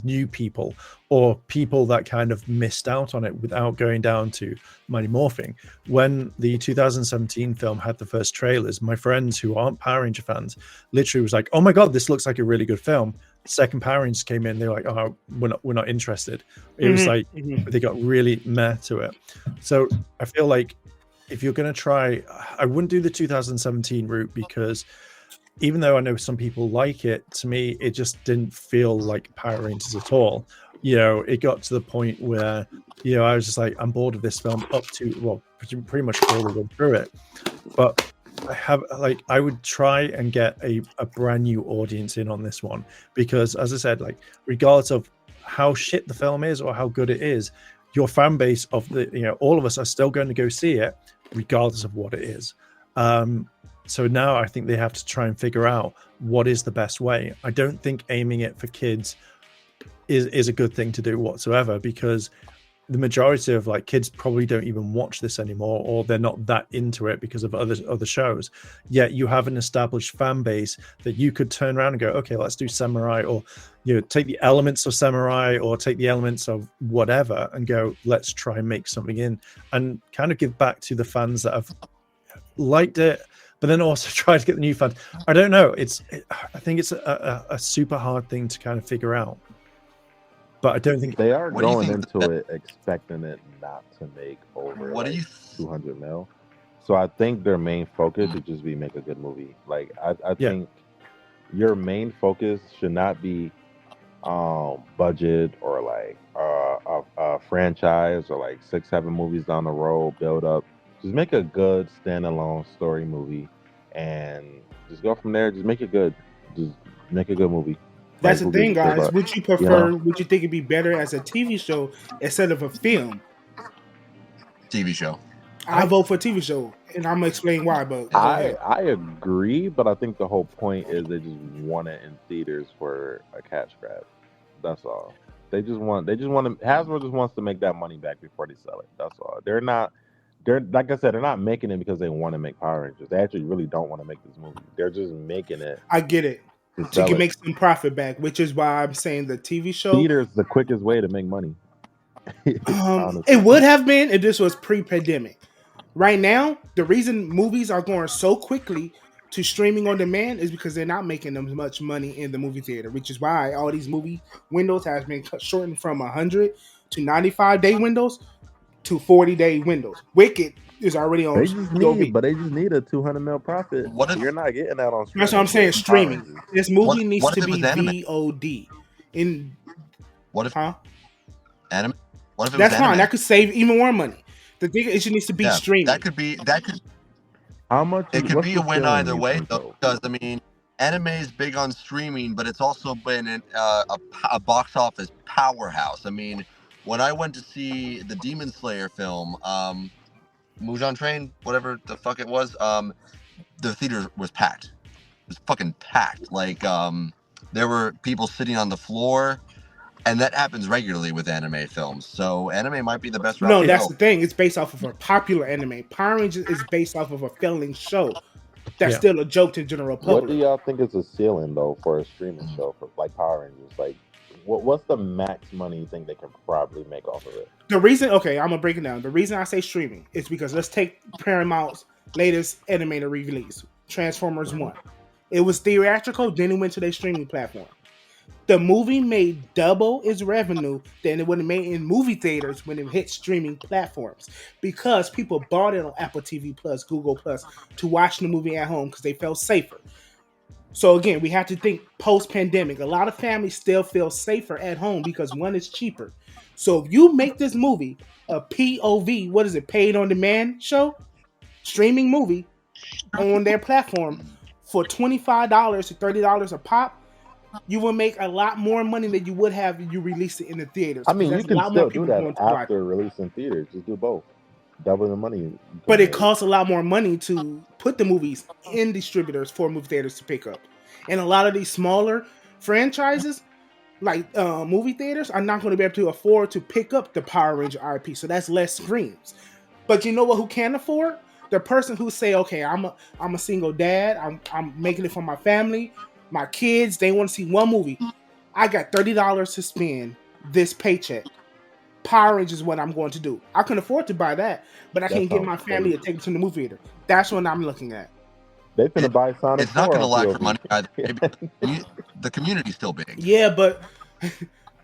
new people or people that kind of missed out on it without going down to Mighty Morphing. When the 2017 film had the first trailers, my friends who aren't Power Ranger fans literally was like, "Oh my god, this looks like a really good film." Second Power Rangers came in, they're like, "Oh, we're not interested." It was like they got really meh to it. So I feel like if you're going to try, I wouldn't do the 2017 route because even though I know some people like it, to me, it just didn't feel like Power Rangers at all. You know, it got to the point where, you know, I was just like, I'm bored of this film up to, well, pretty much all the way through it. But I would try and get a brand new audience in on this one because, as I said, like, regardless of how shit the film is or how good it is, your fan base of all of us are still going to go see it regardless of what it is. So now I think they have to try and figure out what is the best way. I don't think aiming it for kids is a good thing to do whatsoever, because the majority of like kids probably don't even watch this anymore, or they're not that into it because of other shows. Yet you have an established fan base that you could turn around and go, okay, let's do samurai, or take the elements of samurai or take the elements of whatever and go, let's try and make something in and kind of give back to the fans that have liked it, but then also try to get the new fans. I don't know. I think it's a super hard thing to kind of figure out. But I don't think they are What do you going think into it expecting it not to make over What do like you 200 mil. So I think their main focus should just be make a good movie. Like I Yeah. think your main focus should not be budget or like a franchise or like 6-7 movies down the road build up. Just make a good standalone story movie and just go from there. Just make it good. Just make a good movie. That's Like, the who gives thing, a shit guys. about- Would you you prefer? know? Would you think it'd be better as a TV show instead of a film? TV show? I vote for TV show, and I'm gonna explain why. But go ahead. I agree, but I think the whole point is they just want it in theaters for a cash grab. That's all. They just want to. Hasbro just wants to make that money back before they sell it. That's all. They're like I said, they're not making it because they want to make Power Rangers. They actually really don't want to make this movie. They're just making it I get it. to To sell can it. make some profit back, which is why I'm saying the TV show. Theaters the quickest way to make money. Honestly. It would have been if this was pre-pandemic. Right now, the reason movies are going so quickly to streaming on demand is because they're not making them much money in the movie theater, which is why all these movie windows has been shortened from 100 to 95-day windows to 40-day windows. Wicked is already on. They just need a 200 mil profit. What if- You're not getting that on streaming. That's what I'm saying. with Power Streaming. Rangers. This movie What- needs what to if it be was anime? VOD. In What if huh? anime? What if it That's was fine. anime? That could save even more money. The thing is, it needs to be streaming. That could How much? It could what's be the a win ceiling either you way, think, though, because I mean, anime is big on streaming, but it's also been a box office powerhouse. I mean, when I went to see the Demon Slayer film, Mujan Train, whatever the fuck it was, the theater was packed. It was fucking packed. Like, there were people sitting on the floor, and that happens regularly with anime films. So anime might be the best route No, to that's go. the thing. It's based off of a popular anime. Power Rangers is based off of a failing show. That's Yeah. still a joke to the general What do public. y'all think is a ceiling though for a streaming show for like Power Rangers? Like, what's the max money you think they can probably make off of it? The reason, okay, I'm gonna break it down. The reason I say streaming is because let's take Paramount's latest animated release, Transformers 1. It was theatrical, then it went to their streaming platform. The movie made double its revenue than it would have made in movie theaters when it hit streaming platforms, because people bought it on Apple TV Plus, Google Plus to watch the movie at home because they felt safer. So again, we have to think post-pandemic. A lot of families still feel safer at home because one is cheaper. So if you make this movie a POV, what is it, paid on demand show, streaming movie on their platform for $25 to $30 a pop, you will make a lot more money than you would have if you released it in the theaters. I mean, you There's a can lot more still do people that going to watch it. after releasing theaters. Just do both, double the money. But it costs a lot more money to put the movies in distributors for movie theaters to pick up. And a lot of these smaller franchises, like movie theaters, are not going to be able to afford to pick up the Power Ranger IP. So that's less screens. But you know what? Who can afford? The person who say, okay, I'm a single dad. I'm making it for my family, my kids. They want to see one movie. I got $30 to spend this paycheck. Power Rangers is what I'm going to do. I can afford to buy that, but I That can't get sounds my family to crazy. take it to the movie theater. That's what I'm looking at. They finna buy Sonic. It's not 4 going to on lack POV. for money either. The community's still big. Yeah, but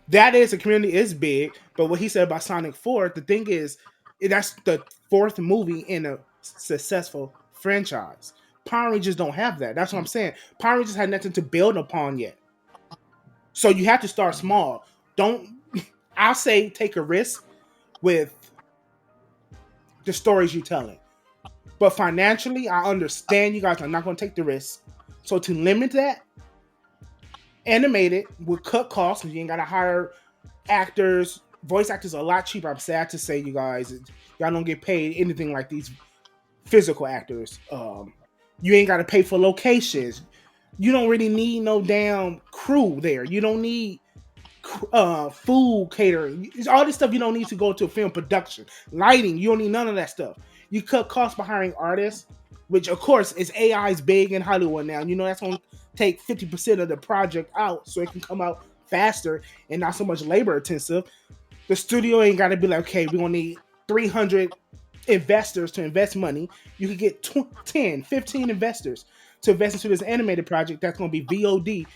that is, the community is big. But what he said about Sonic 4, the thing is, that's the fourth movie in a successful franchise. Power Rangers don't have that. That's what I'm saying. Power Rangers had nothing to build upon yet. So you have to start small. I'll say take a risk with the stories you're telling. But financially, I understand you guys are not going to take the risk. So to limit that, animate it would cut costs, and you ain't got to hire actors. Voice actors are a lot cheaper. I'm sad to say, you guys, y'all don't get paid anything like these physical actors You ain't got to pay for locations. You don't really need no damn crew there. You don't need food catering. It's all this stuff you don't need to go to film production. Lighting, you don't need none of that stuff. You cut costs by hiring artists, which of course is AI's big in Hollywood now. You know that's gonna take 50% of the project out so it can come out faster and not so much labor intensive. The studio ain't gotta be like, okay, we're gonna need 300 investors to invest money. You could get 10, 15 investors to invest into this animated project that's gonna be VOD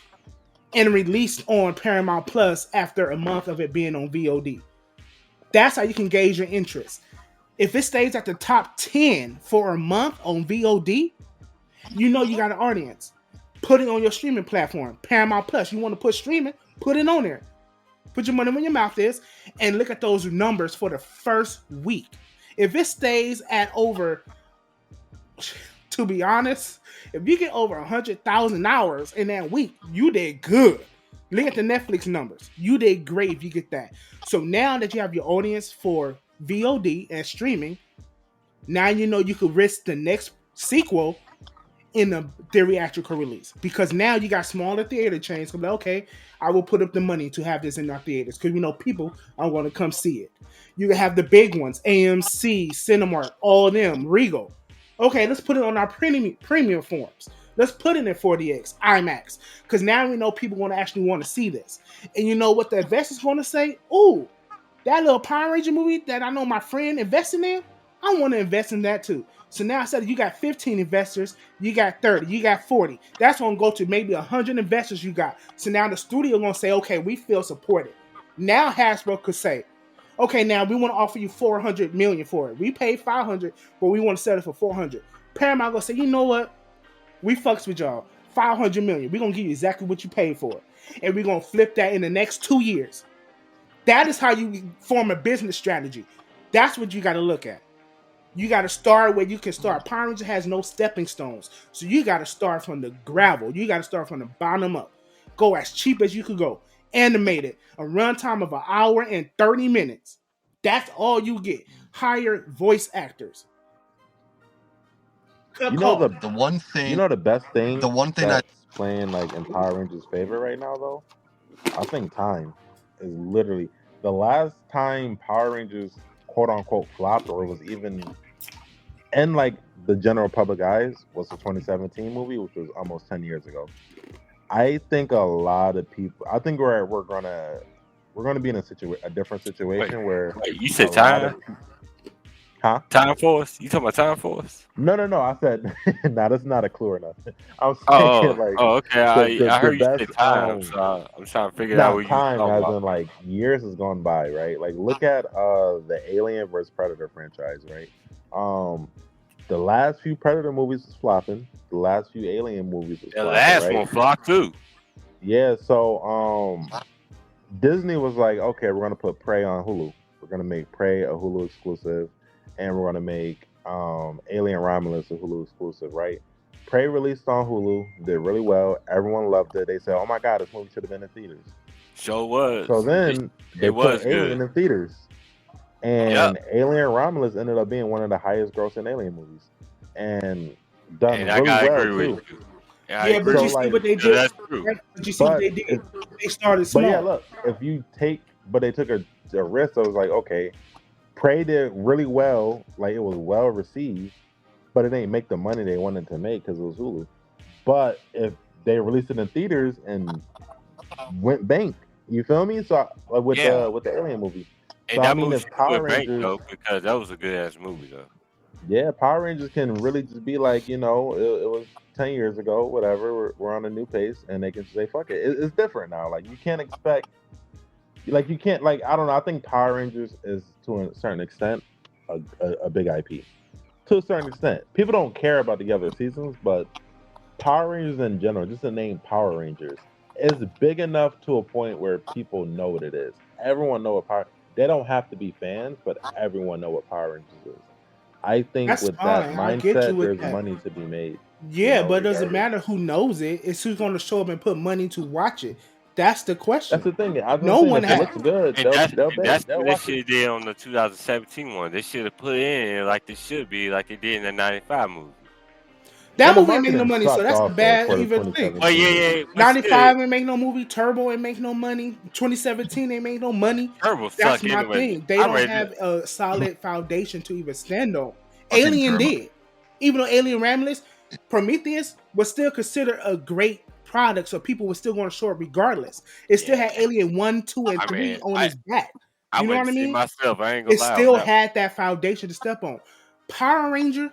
and released on Paramount Plus after a month of it being on VOD. That's how you can gauge your interest. If it stays at the top 10 for a month on VOD, you know you got an audience. Put it on your streaming platform, Paramount Plus. You want to put streaming, put it on there. Put your money where your mouth is and look at those numbers for the first week. If it stays at over, to be honest, if you get over 100,000 hours in that week, you did good. Look at the Netflix numbers. You did great if you get that. So now that you have your audience for VOD and streaming, now you know you could risk the next sequel in the theatrical release, because now you got smaller theater chains come like, okay, I will put up the money to have this in our theaters because we know people are going to come see it. You can have the big ones, AMC, Cinemark, all of them, Regal. Okay, let's put it on our premium forms. Let's put it in 40X, IMAX, because now we know people going to actually want to see this. And you know what the investors going to say? Ooh, that little Power Ranger movie that I know my friend invested in, I want to invest in that too. So now instead of you got 15 investors, you got 30, you got 40. That's going to go to maybe 100 investors you got. So now the studio going to say, okay, we feel supported. Now Hasbro could say, okay, now we want to offer you $400 million for it. We paid $500, but we want to sell it for $400. Paramount going to say, you know what? We fucks with y'all. $500 million. We're going to give you exactly what you paid for it. And we're going to flip that in the next 2 years. That is how you form a business strategy. That's what you got to look at. You got to start where you can start. Power Rangers has no stepping stones. So you got to start from the gravel. You got to start from the bottom up. Go as cheap as you could go. Animated. A runtime of 1 hour and 30 minutes. That's all you get. Hire voice actors. You know The one thing, you know the best thing the one thing that's playing like in Power Rangers' favor right now though? I think time is literally the last time Power Rangers quote unquote flopped or was even in like the general public eyes was the 2017 movie, which was almost 10 years ago. I think a lot of people I think we're gonna be in a different situation where Wait, you a said lot time? of huh? Time Force? You talking about Time Force? No. I said, nah, that's not a clue or nothing. I'm saying Oh, like okay. the I heard you best said time, so I'm trying to figure out now what you time talking as about. in like years has gone by, right? Like look at the Alien versus Predator franchise, right? The last few Predator movies was flopping. The last few Alien movies was The flopping, last right? one flopped too. Yeah, so Disney was like, okay, we're gonna put Prey on Hulu. We're gonna make Prey a Hulu exclusive, and we're gonna make Alien Romulus a Hulu exclusive, right? Prey released on Hulu, did really well. Everyone loved it. They said, "Oh my god, this movie should have been in theaters." Sure was. So then they was put Alien good. in theaters, Yep. and Alien Romulus ended up being one of the highest grossing Alien movies, and done And I really gotta well agree too. with you. Yeah, I Yeah, agree but So you with see like, what they you. did. That's true. Right? But you see what but they did. it's They started but yeah, small. look, if you take, but they took a risk. I was like, okay, Prey did really well, like it was well received, but it didn't make the money they wanted to make because it was Hulu. But if they released it in theaters and went bank, you feel me? So like Yeah. with the Alien movie. So And I that mean, movie if should have Power went bank Rangers, though, because that was a good ass movie though. yeah, Power Rangers can really just be like, you know, it was 10 years ago, whatever. We're on a new pace, and they can say, fuck it. It's different now. Like you can't expect. Like you can't like I don't know. I think Power Rangers is to a certain extent a big IP. To a certain extent, people don't care about the other seasons, but Power Rangers in general, just the name Power Rangers, is big enough to a point where people know what it is. Everyone know what Power. They don't have to be fans, but everyone know what Power Rangers is. I think That's with that fine. I get you mindset, with there's that. money to be made. You Yeah, know, but it doesn't regardless. matter who knows it. It's who's going to show up and put money to watch it. That's the That's question. the thing. I No was saying one if it has. looks good, And that's they'll what they watch should it. have did on the 2017 one. They should have put in like they should be, like they did in the '95 movie. That And the movie ain't make no marketing money, so sucked that's a also bad for the even thing. 2017. Oh yeah, but 95 still, ain't make no movie. Turbo ain't make no money. 2017 ain't make no money. Turbo That's suck my anyway. thing. They I don't read have it. a solid foundation to even stand on. Fucking Alien Turbo. did. Even though Alien Romulus, Prometheus was still considered a great product, so people were still going to show it regardless. It still Yeah, had Alien 1, 2, and I 3 mean, on its back. I You know went what I to see mean? myself. I ain't It gonna lie on still that. had that foundation to step on. Power Ranger,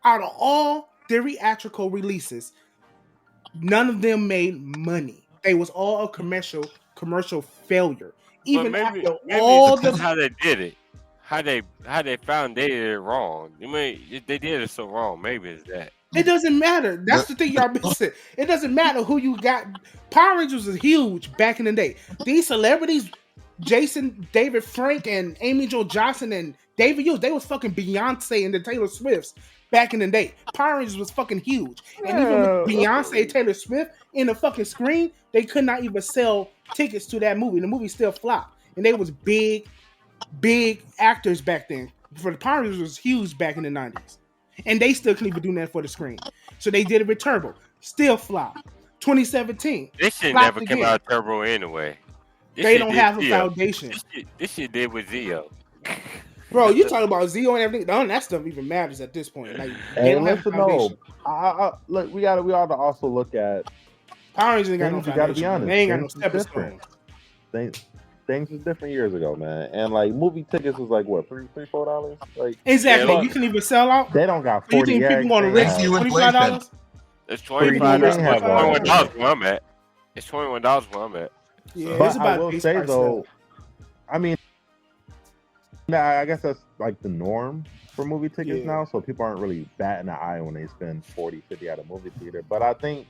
out of all theatrical releases, none of them made money. They was all a commercial failure. But Even after maybe it's The all clo- just the, how they did it, how they found they did it wrong. I mean, they did it so wrong. Maybe it's that. it doesn't matter. That's the the thing y'all missing. It doesn't matter who you got. Power Rangers was huge back in the day. These celebrities, Jason David Frank and Amy Jo Johnson and David Hughes, they was fucking Beyonce and the Taylor Swifts back in the day. Power Rangers was fucking huge. And even with Beyonce, Taylor Swift in the fucking screen, they could not even sell tickets to that movie. The movie still flopped. And they was big actors back then. For the Power Rangers was huge back in the 90s. And they still couldn't even do that for the screen. So they did it with Turbo. Still flop. 2017. This shit Flopped never came again. out of Turbo anyway. This They shit don't did have a Zio. foundation. This shit did with Zio. Bro, you talking about Zio and everything. None of that stuff even matters at this point. Like they Hey, don't have a listen, foundation. no. Look, we ought to also look at Power Rangers ain't got no things. You got to be foundation. Bro. honest. They ain't got no Things was stepping different. stone. Things was different years ago, man. And like movie tickets was like what $3, $4? Like Exactly. Yeah, You can even sell out. they don't got So you 40 think people eggs. going to They risk thank have you, inflation. $25? it's People gonna $25. risk they have It's all that $25? shit. $21 where I'm at. It's $21 where I'm at. Yeah, But it's I about will base say price though, stuff. I mean, I guess that's like the norm for movie tickets Yeah. now. So people aren't really batting an eye when they spend 40, 50 at a movie theater. But I think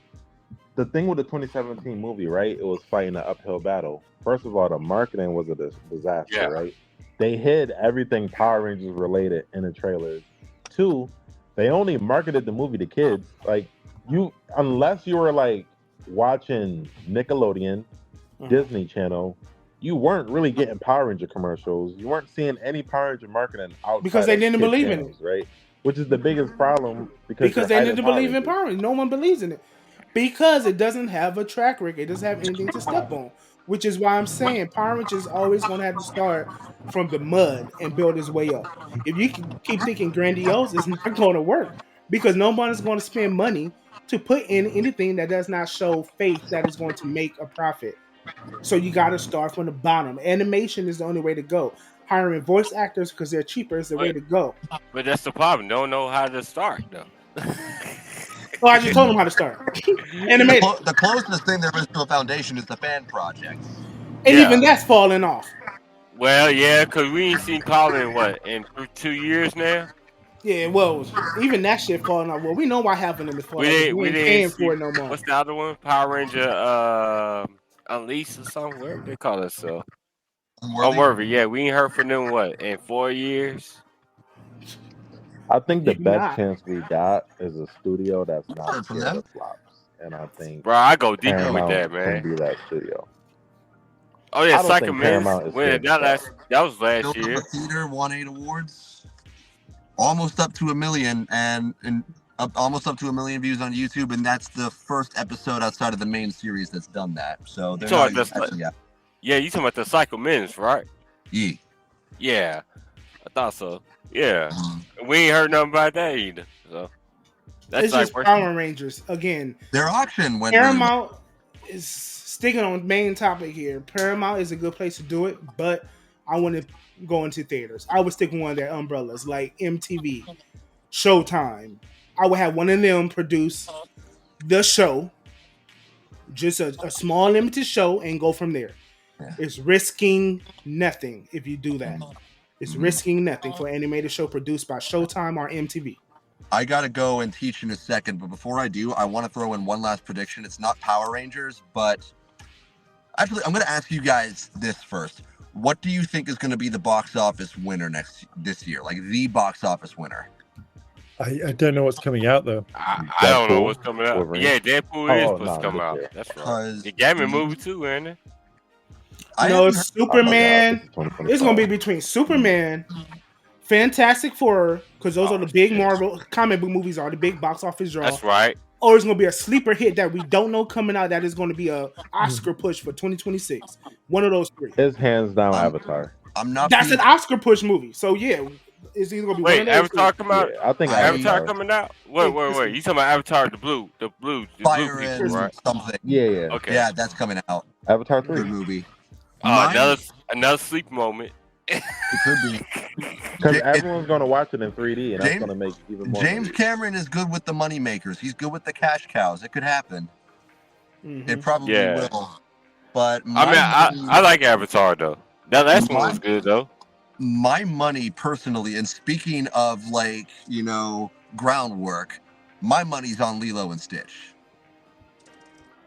the thing with the 2017 movie, right? It was fighting an uphill battle. First of all, the marketing was a disaster, Yeah. right? They hid everything Power Rangers related in the trailers. Two, they only marketed the movie to kids. Like unless you were like watching Nickelodeon, Disney Channel, you weren't really getting Power Ranger commercials. You weren't seeing any Power Ranger marketing outside Because they of didn't kid believe in it. channels, right? Which is the biggest problem because Because you're they hiding didn't Power believe in Rangers. Power Rangers. No one believes in it. Because it doesn't have a track record. It doesn't have anything to step on. Which is why I'm saying Power Rangers is always going to have to start from the mud and build its way up. If you keep thinking grandiose, it's not going to work. Because nobody's going to spend money to put in anything that does not show faith that is going to make a profit. So you got to start from the bottom. Animation is the only way to go. Hiring voice actors because they're cheaper is the way to go. But that's the problem. Don't know how to start though. Oh, I just told them how to start. Animate it. The closest thing there is to a foundation is the fan projects. And even Yeah. that's falling off. Well, yeah, because we ain't seen Colin in what, in 2 years now? Yeah, well, even that shit falling off. Well, we know why half of them is falling off. We We ain't didn't paying see, for it no more. what's the other one? Power Ranger Unleashed or something? Whatever they call it, so. Unworthy. Unworthy, yeah, we ain't heard from them, what, in 4 years? I think the You best not. chance we got is a studio that's not Heard from scared them. of flops. And I think Bro, I go deeper with Paramount that, can man. be that studio. Oh, yeah, I don't Psycho think Menace. Paramount is When scared of flops. that was last Filled up year. a theater, won 8 awards, almost up to 1 million, and almost up to 1 million views on YouTube, and that's the first episode outside of the main series that's done that. So they're talking not about this, actually out. Yeah, you talking about the Psycho Menace, right? Yeah. Yeah, I thought so. Yeah. Mhm. We ain't heard nothing about that either. So that's It's like just Power Rangers. Again, Their auction went really well. Paramount is sticking on main topic here. Paramount is a good place to do it, but I want to go into theaters. I would stick with one of their umbrellas, like MTV, Showtime. I would have one of them produce the show, just a small limited show, and go from there. Yeah. It's risking nothing if you do that. It's Mhm. risking nothing for an animated show produced by Showtime or MTV. I gotta go and teach in a second, but before I do, I want to throw in one last prediction. It's not Power Rangers, but actually, I'm gonna ask you guys this first. What do you think is going to be the box office winner this year? Like the box office winner? I don't know what's coming out though. I don't know Deadpool, what's coming out. Wolverine. Yeah, Deadpool is supposed to come this out. year. That's right. Because The gaming movie too, ain't it? I No, haven't it's heard- Superman. Oh, my God, this is It's going to be 2025. between Superman, Fantastic Four, because those are Oh the big shit. Marvel comic book movies, are the big box office draw. That's right. Or it's going to be a sleeper hit that we don't know coming out that is going to be a Mhm. Oscar push for 2026. One of those three. It's hands down I'm Avatar. I'm not That's an being. Oscar push movie. So yeah, it's either going to be one of Wait, those three. Avatar come Yeah, out? I think I Avatar Avatar. coming out? Wait, It, wait, wait. listen, You talking about Avatar the blue Fire people, listen, and right? something. Yeah. Okay. Yeah, that's coming out. Avatar 3. Good movie. Oh, My another sleep moment. it could be. Because Ja- it- everyone's going to watch it in 3D, and that's James going to make even more James money. Cameron is good with the money makers. He's good with the cash cows. It could happen. It mhm. probably Yeah. will. But I mean, my I money, like Avatar though. That last one my was good though. my money personally, and speaking of like, groundwork, my money's on Lilo and Stitch.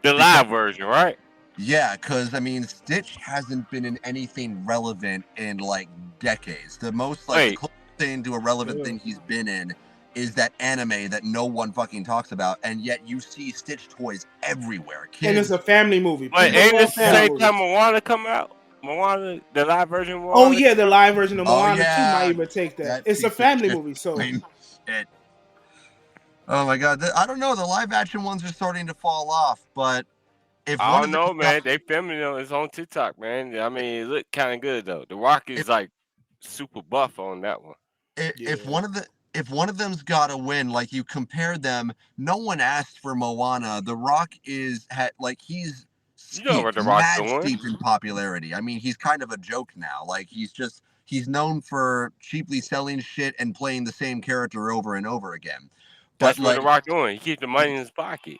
The Because live version, right? yeah, because I mean Stitch hasn't been in anything relevant in like decades. The most like the Wait, closest thing to a relevant thing he's been in is that anime that no one fucking talks about, and yet you see Stitch toys everywhere. And it's Kids, a family movie. but People ain't love this the family same time movies. Moana come out? Moana, the live version of Oh Moana yeah, the come out? live version of oh Moana 2 might yeah, even take that. that It's a piece of family shit. movie, so Shit. Oh my god, I don't know. The live action ones are starting to fall off, but if I one don't of them know, got, man. They filming it on, it's on TikTok, man. I mean, it looked kind of good though. The Rock if, is like super buff on that one. if yeah. one of the if one of them's got to win, like you compare them, no one asked for Moana. The Rock like he's You know what steeped, the Rock mad doing? steeped in popularity. I mean, he's kind of a joke now. Like he's known for cheaply selling shit and playing the same character over and over again. But That's what the like Rock doing. He keeps the money in his pocket.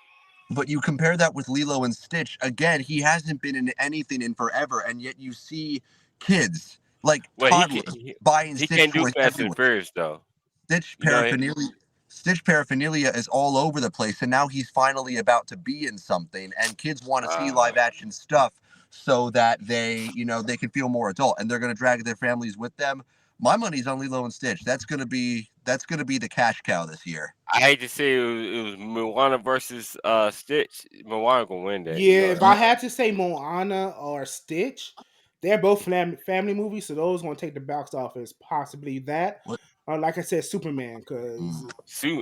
But you compare that with Lilo and Stitch. Again, he hasn't been in anything in forever, and yet you see kids, like Well, toddlers, buying he Stitch can't do toys Fast and everywhere. Furious though. Stitch You know, paraphernalia, Stitch paraphernalia is all over the place, and now he's finally about to be in something, and kids want to see uh, live action stuff so that they can feel more adult, and they're going to drag their families with them. My money's on Lilo and Stitch. That's gonna be the cash cow this year. I hate to say it was Moana versus Stitch. Moana gonna win that. You Yeah, know if that, I Yeah. right? had to say Moana or Stitch, they're both family movies, so those going to take the box office. Possibly that, What? or like I said, Superman, Mm. because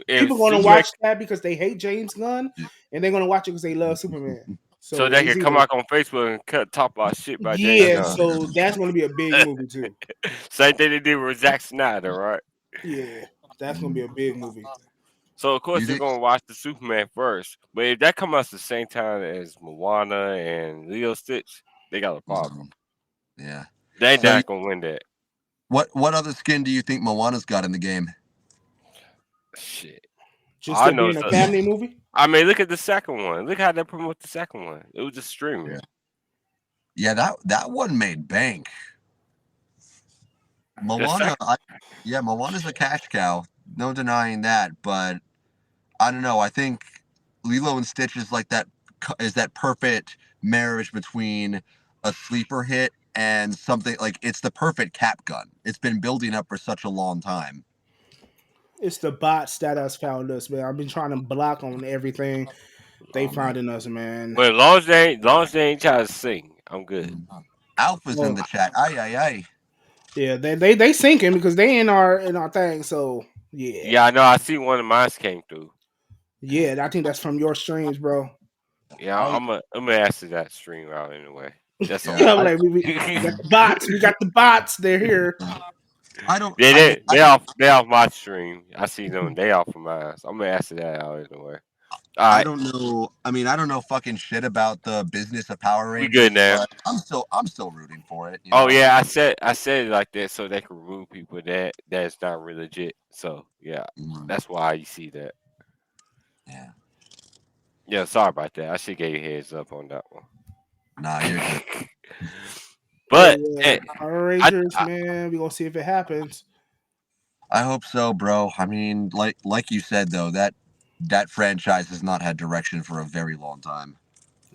If people going to Superman, watch that because they hate James Gunn, and they're going to watch it because they love Superman. so So they it's can come either out on Facebook and talk about shit by James yeah, Gunn. so that's going to be a big movie too. Same thing they did with Zack Snyder, right? Yeah, that's going to Mm. be a big movie. So of course You they're think? gonna watch the Superman first. But if that comes out at the same time as Moana and Leo Stitch, they got a problem. Mm. Yeah. They So not gonna win that. what other skin do you think Moana's got in the game? Shit. Just I it know. being a family movie. I mean, look at the second one. Look how they promote the second one. It was just streaming. Yeah. Yeah, that one made bank. The Moana, second, Moana's a cash cow, no denying that. But I don't know. I think Lilo and Stitch is like that is that perfect marriage between a sleeper hit and something like it's the perfect cap gun. It's been building up for such a long time. It's the bots that has found us, man. I've been trying to block on everything. They Oh man, finding us, man. but long as they ain't trying to sing, I'm good. Alpha's in Well, the chat. Aye aye aye. yeah, they sinking because they in our thing. So yeah, Yeah, I know. I see one of mine came through. yeah. I think that's from your streams, bro. Yeah, Oh I'm gonna ask that stream out anyway. That's yeah. on I'm I like, we got the bots. We got the bots. They're here. I don't. They I mean, did. They off my stream. I see them. They off of mine. So I'm gonna ask that out anyway. All I right, don't know. I mean, I don't know fucking shit about the business of Power we good Rangers, now. but I'm still rooting for it. Oh yeah, I said it like that so they can remove people that's not really legit. So yeah, Mm, that's why you see that. yeah. Yeah, sorry about that. I should give you a heads up on that one. Nah, you're good. But But yeah, Power I, Rangers, I man. We gonna see if it happens. I hope so, bro. I mean, like you said though, that franchise has not had direction for a very long time.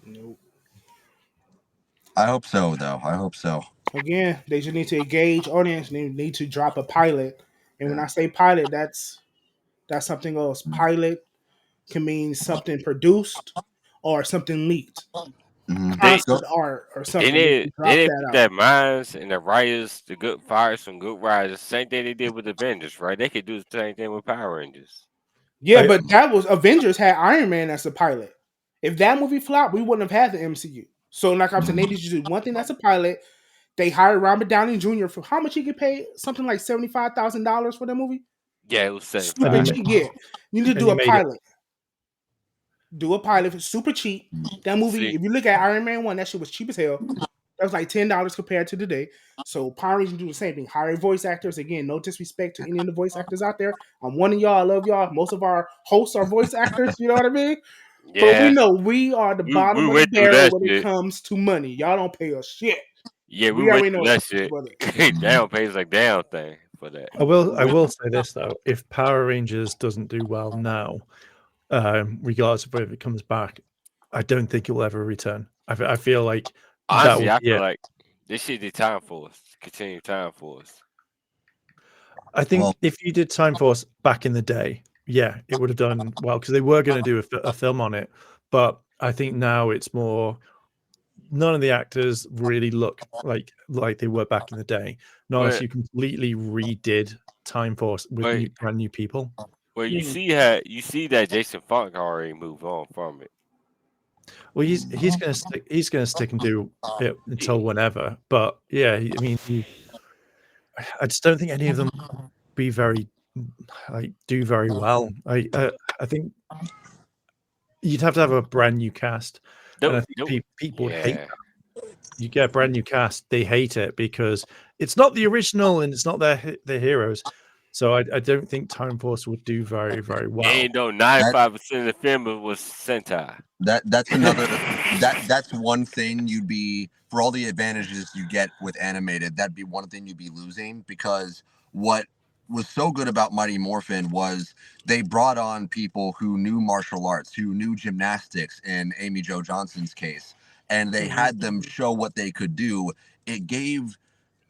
Nope. I hope so, though. I hope so. Again, they just need to engage audience. They need to drop a pilot. And when Yeah. I say pilot, that's something else. Pilot can mean something produced or something leaked. concert art or something. They Drop didn't that put out. that minds and the writers, the good fires from good writers. Same thing they did with Avengers, right? They could do the same thing with Power Rangers. Yeah, but that was Avengers had Iron Man as a pilot. If that movie flopped, we wouldn't have had the MCU. So, like I'm saying, they just do one thing that's a pilot. They hired Robert Downey Jr. for how much he get paid? Something like $75,000 for that movie. Yeah, it was Super 75. cheap. Yeah, you need to And do he a made it. pilot. Do a pilot for super cheap. That movie, See, if you look at Iron Man 1, that shit was cheap as hell. That was like $10 compared to today. So Power Rangers do the same thing. Hire voice actors. Again, no disrespect to any of the voice actors out there. I'm one of y'all. I love y'all. Most of our hosts are voice actors. You know what I mean? But we yeah, know we are the we bottom of the went through barrel that when it shit. comes to money. Y'all don't pay us shit. Yeah, we We went already through know that it. shit. But They don't pay us like damn thing for that. I will say this though: if Power Rangers doesn't do well now, regardless of whether it comes back, I don't think it will ever return. I feel like that Honestly, will I be feel it. like this shit did time for us. Continue time for us. I think Well- if you did Time Force back in the day, yeah, it would have done well because they were going to do a film on it. But I think now it's more. None of the actors really look like they were back in the day. Not unless But you completely redid Time Force with but brand new people. well, you Mhm. see that Jason Funk already moved on from it. Well, he's going to stick. He's going to stick and do it until whenever. But yeah, I mean, I just don't think any of them be very do very well. I think you'd have to have a brand new cast, and I think people would hate Yeah. that. You get a brand new cast, they hate it because it's not the original and it's not their heroes. So I don't think Time Force would do very, very well. And though 95% of the film was Sentai. That's another that's one thing you'd be, for all the advantages you get with animated, that'd be one thing you'd be losing, because what was so good about Mighty Morphin was they brought on people who knew martial arts, who knew gymnastics in Amy Jo Johnson's case, and they had them show what they could do. It gave,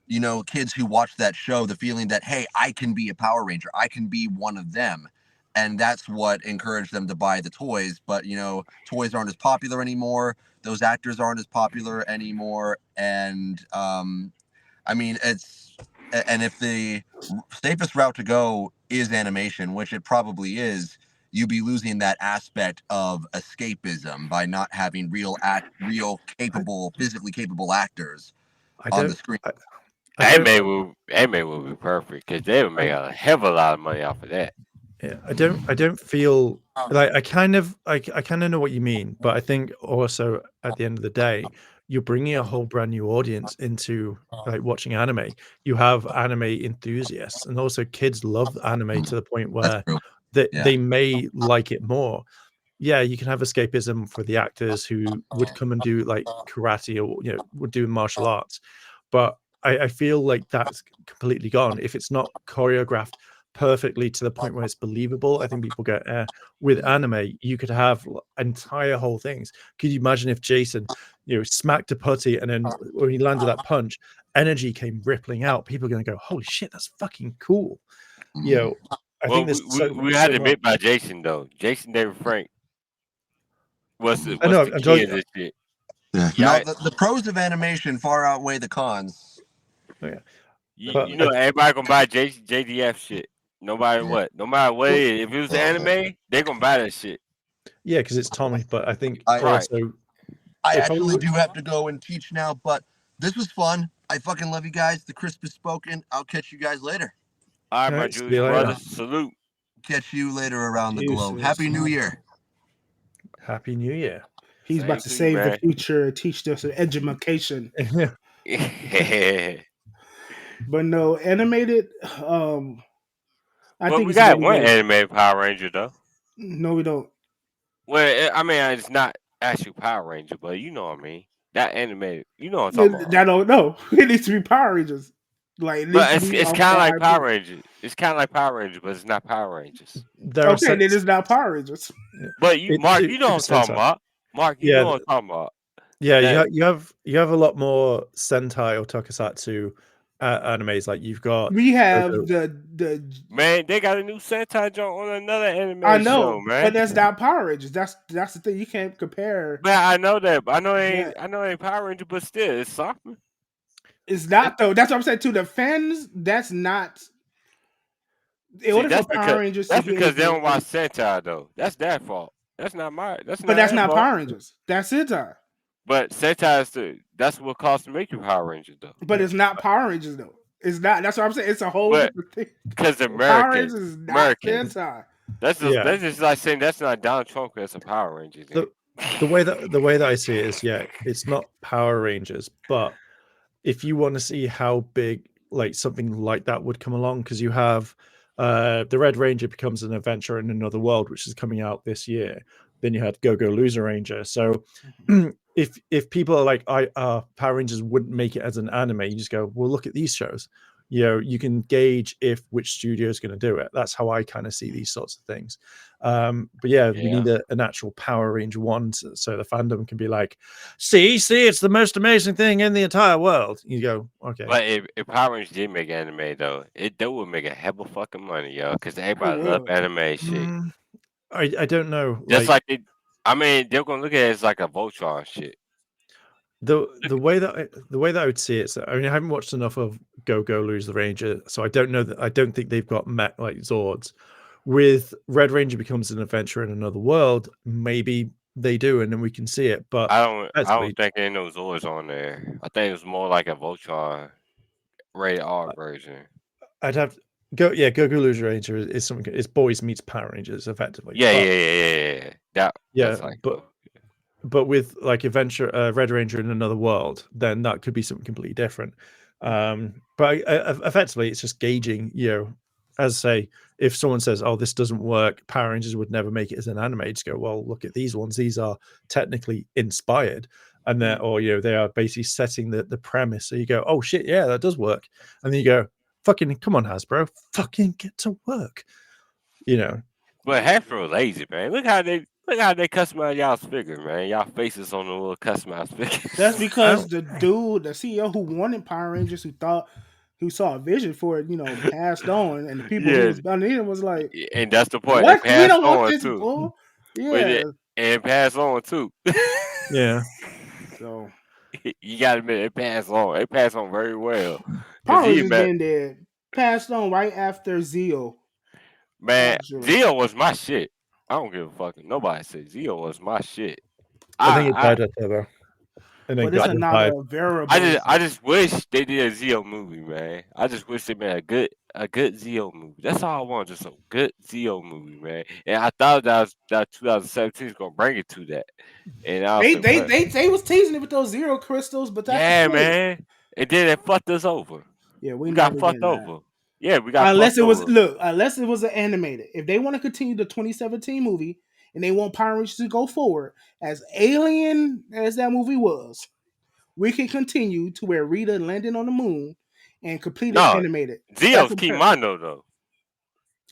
you know, kids who watch that show the feeling that, hey, I can be a Power Ranger, I can be one of them. And that's what encouraged them to buy the toys. But, you know, toys aren't as popular anymore, those actors aren't as popular anymore. And I mean, and if the safest route to go is animation, which it probably is, you'd be losing that aspect of escapism by not having real capable, physically capable actors on the screen. Anime will be perfect because they would make a hell of a lot of money off of that. Yeah, I don't feel like I kind of know what you mean, but I think also at the end of the day, you're bringing a whole brand new audience into like watching anime. You have anime enthusiasts, and also kids love anime to the point where they may like it more. Yeah, you can have escapism for the actors who would come and do like karate or would do martial arts, but I feel like that's completely gone if it's not choreographed perfectly to the point where it's believable. I think people get with anime, you could have entire whole things. Could you imagine if Jason, smacked a putty and then when he landed that punch, energy came rippling out? People are going to go, "Holy shit, that's fucking cool!" I think there's we had to admit by Jason though. Jason David Frank was the key of this shit. Yeah. No, the pros of animation far outweigh the cons. Yeah. You know, everybody gonna buy JDF shit. No matter what it is. If it was anime, they gonna buy that shit. Yeah, because it's Tommy. But I think I actually do have to go and teach now, but this was fun. I fucking love you guys. The crisp is spoken. I'll catch you guys later. All right, my Jewish brothers. Salute. Catch you later around the globe. Happy New Year. Happy New Year. He's about to save the future, teach us education. But no, animated. I think we got one animated Power Ranger though. No, we don't. Well, I mean, it's not actually Power Ranger, but you know what I mean. That animated, you know what I'm talking about. I don't know. It needs to be Power Rangers. Like, but it's kind of like Power Rangers. It's kind of like Power Rangers, but it's not Power Rangers. Okay, then it's not Power Rangers. But Mark, you know what I'm talking about. Mark, you know what I'm talking about. Yeah, you have a lot more Sentai or Tokusatsu animes. Like you've got We have Gogo. the Man, they got a new Sentai joint on another I anime show, know, but man. that's not Power Rangers. That's the thing. You can't compare Man, I know that. I know it ain't. that. I know it ain't Power Ranger, but still, it's something. It's It, not though. That's what I'm saying to the fans. That's not. In see, order for Power Rangers to that's be because they anything, don't watch Sentai though. That's their fault. That's not my. That's but not that's their not fault. Power Rangers. That's it. But Sentai is that's what costs to make you Power Ranger though. But it's not Power Rangers though. It's not. That's what I'm saying. It's a whole But different thing. because Power Americans, Rangers is not Americans, Sentai. Yeah, that's just like saying that's not Donald Trump. That's a Power Ranger. Then. the the way that I see it is, yeah, it's not Power Rangers, but if you want to see how big like something like that would come along, because you have the Red Ranger becomes an adventure in another world, which is coming out this year. Then you had Go Go Loser Ranger. So if people are like, I Power Rangers wouldn't make it as an anime, you just go, well, look at these shows. You know, you can gauge if which studio is going to do it. That's how I kind of see these sorts of things. But yeah, we Yeah. need an actual Power Ranger one, so the fandom can be like, see, it's the most amazing thing in the entire world. You go, okay. But if Power Rangers did make anime though, they would make a hell of fucking money, yo, because Who everybody love would? anime shit. I don't know. Just Like I mean, they're gonna look at it as like a Voltron shit. the way that I would see it. So, I mean, I haven't watched enough of Go Go Lose the Ranger, so I don't know that. I don't think they've got mech like Zords. With Red Ranger becomes an adventure in another world, maybe they do, and then we can see it. But I don't actually, think ain't no Zords on there. I think it's more like a Voltron rated R version. I'd have Go Go Lose the Ranger is something. It's boys meets Power Rangers, effectively. Yeah, But yeah, yeah, yeah, yeah. yeah, That's like but with like adventure Red Ranger in another world, then that could be something completely different. But effectively, it's just gauging. You know, as I say, if someone says, "Oh, this doesn't work," Power Rangers would never make it as an anime. Just go, "Well, look at these ones. These are technically inspired." And they're, or they are basically setting the premise. So you go, oh shit, yeah, that does work. And then you go, fucking come on, Hasbro, fucking get to work. You know, But Hasbro lazy, man. Look how they customize y'all's figure, man. Y'all faces on the little customized That's figures. because the dude, the CEO who wanted Power Rangers, who saw a vision for it, passed on, and the people who Yeah, was underneath it was like, and that's the point. They "What? We passed don't want on this too. bull." With Yeah. it and pass on too. yeah. So You gotta admit, it passed on. It passed on very well. Cause Power he Rangers met been dead, passed on right after Zeo. man, Actually, Zio was my shit. I don't give a fuck. Nobody said Zio was my shit. I think it I died at Turbo, and then but it's got revived. another variable. I just wish they did a Zio movie, man. I just wish they made a good Zio movie. That's all I want, just a good Zio movie, man. And I thought that 2017 was gonna bring it to that. And I was They like, they what? they they was teasing it with those zero crystals, but that's the Yeah, thing. man. And then it fucked us over. Yeah, we We got never fucked getting that. over. Yeah, we got fucked over. Unless it was an animated. If they want to continue the 2017 movie and they want Power Rangers to go forward, as alien as that movie was, we can continue to where Rita landed on the moon and completed No, animated. That's Zio's what Power- Kimano though.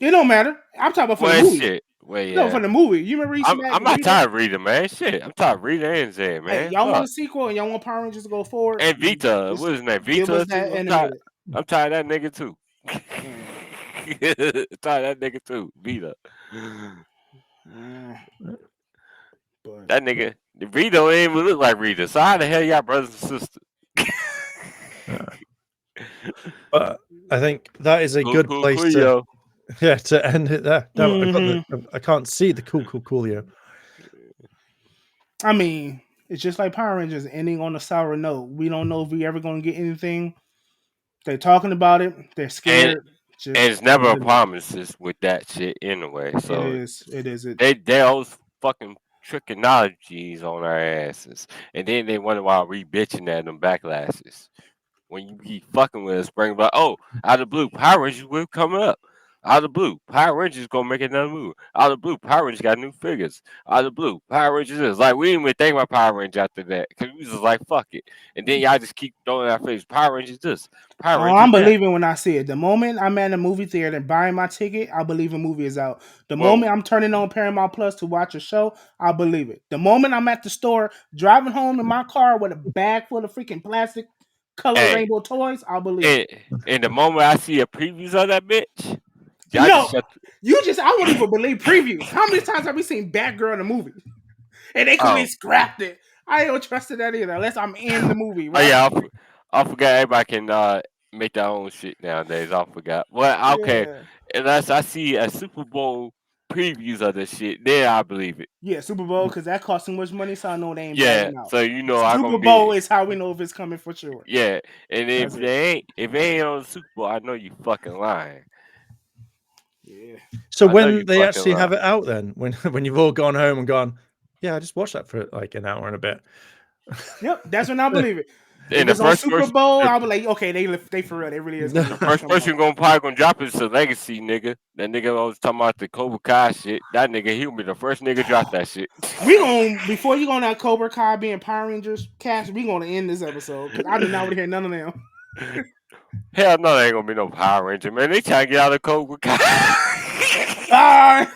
it don't matter. I'm talking about for the Well, movie. shit. Well, No, yeah. for the movie. You remember he smacked I'm not Rita? tired of reading, man. Shit, I'm tired of reading and Zed, Hey, man. y'all want Fuck. a sequel and y'all want Power Rangers to go forward? And Vita, Just what is his name? give us Vita that too. animated. I'm tired of that nigga too. Tired of that nigga too. Vita. Mm, but That nigga. Vita don't even look like Rita. So how the hell y'all brothers and sisters? But I think that is a good place to yo. to end it there. No, I can't see the coolio. I mean, it's just like Power Rangers ending on a sour note. We don't know if we ever going to get anything. They're talking about it. They're And scared. and Just it's never a let it be. promises with that shit anyway. It So is. It is. It. they always fucking trichologies on our asses. And then they wonder why we bitching at them backlashes. When you be fucking with us, bring about, oh, out of the blue, Power Rangers will come up. Out of the blue, Power Rangers gonna make another move. Out of the blue, Power Rangers got new figures. Out of the blue, Power Rangers is like we didn't even think about Power Rangers after that because we was just like fuck it. And then y'all just keep throwing our face. Power Rangers this, Power Oh, Rangers I'm that. believing when I see it. The moment I'm at a movie theater and buying my ticket, I believe a movie is out. The Well, moment I'm turning on Paramount Plus to watch a show, I believe it. The moment I'm at the store driving home in my car with a bag full of freaking plastic color Hey, rainbow toys, I'll believe it. in the moment I see a previews of that bitch, y'all No, just shut. I won't even believe previews. How many times have we seen Batgirl in a movie? And they completely Oh, scrapped it. I don't trust it that either, unless I'm in the movie, oh right? yeah, I forgot everybody can make their own shit nowadays. I forgot. Well, okay, Yeah. unless I see a Super Bowl previews of this shit, then I believe it. Yeah, Super Bowl, because that costs too much money, so I know they ain't Yeah, bragging out. so I Super gonna Bowl be is how we know if it's coming for sure. yeah, and That's it. if they ain't on the Super Bowl, I know you fucking lying. Yeah. So I know you when they fucking actually have lying. it out, then when you've all gone home and gone, yeah, I just watched that for like an hour and a bit. Yep, that's when I believe it. And If the it's on first Super person, Bowl, I'll be like, okay, they for real. They really is the coming first person out. probably gonna drop is a legacy nigga. That nigga I was talking about the Cobra Kai shit. That nigga, he'll be the first nigga drop that shit. We gonna before you go on that Cobra Kai being Power Rangers cast, we gonna end this episode because I do not want to hear none of them. Hell no, there ain't gonna be no Power Ranger, man. They trying to get out of Cobra Kai. Ah,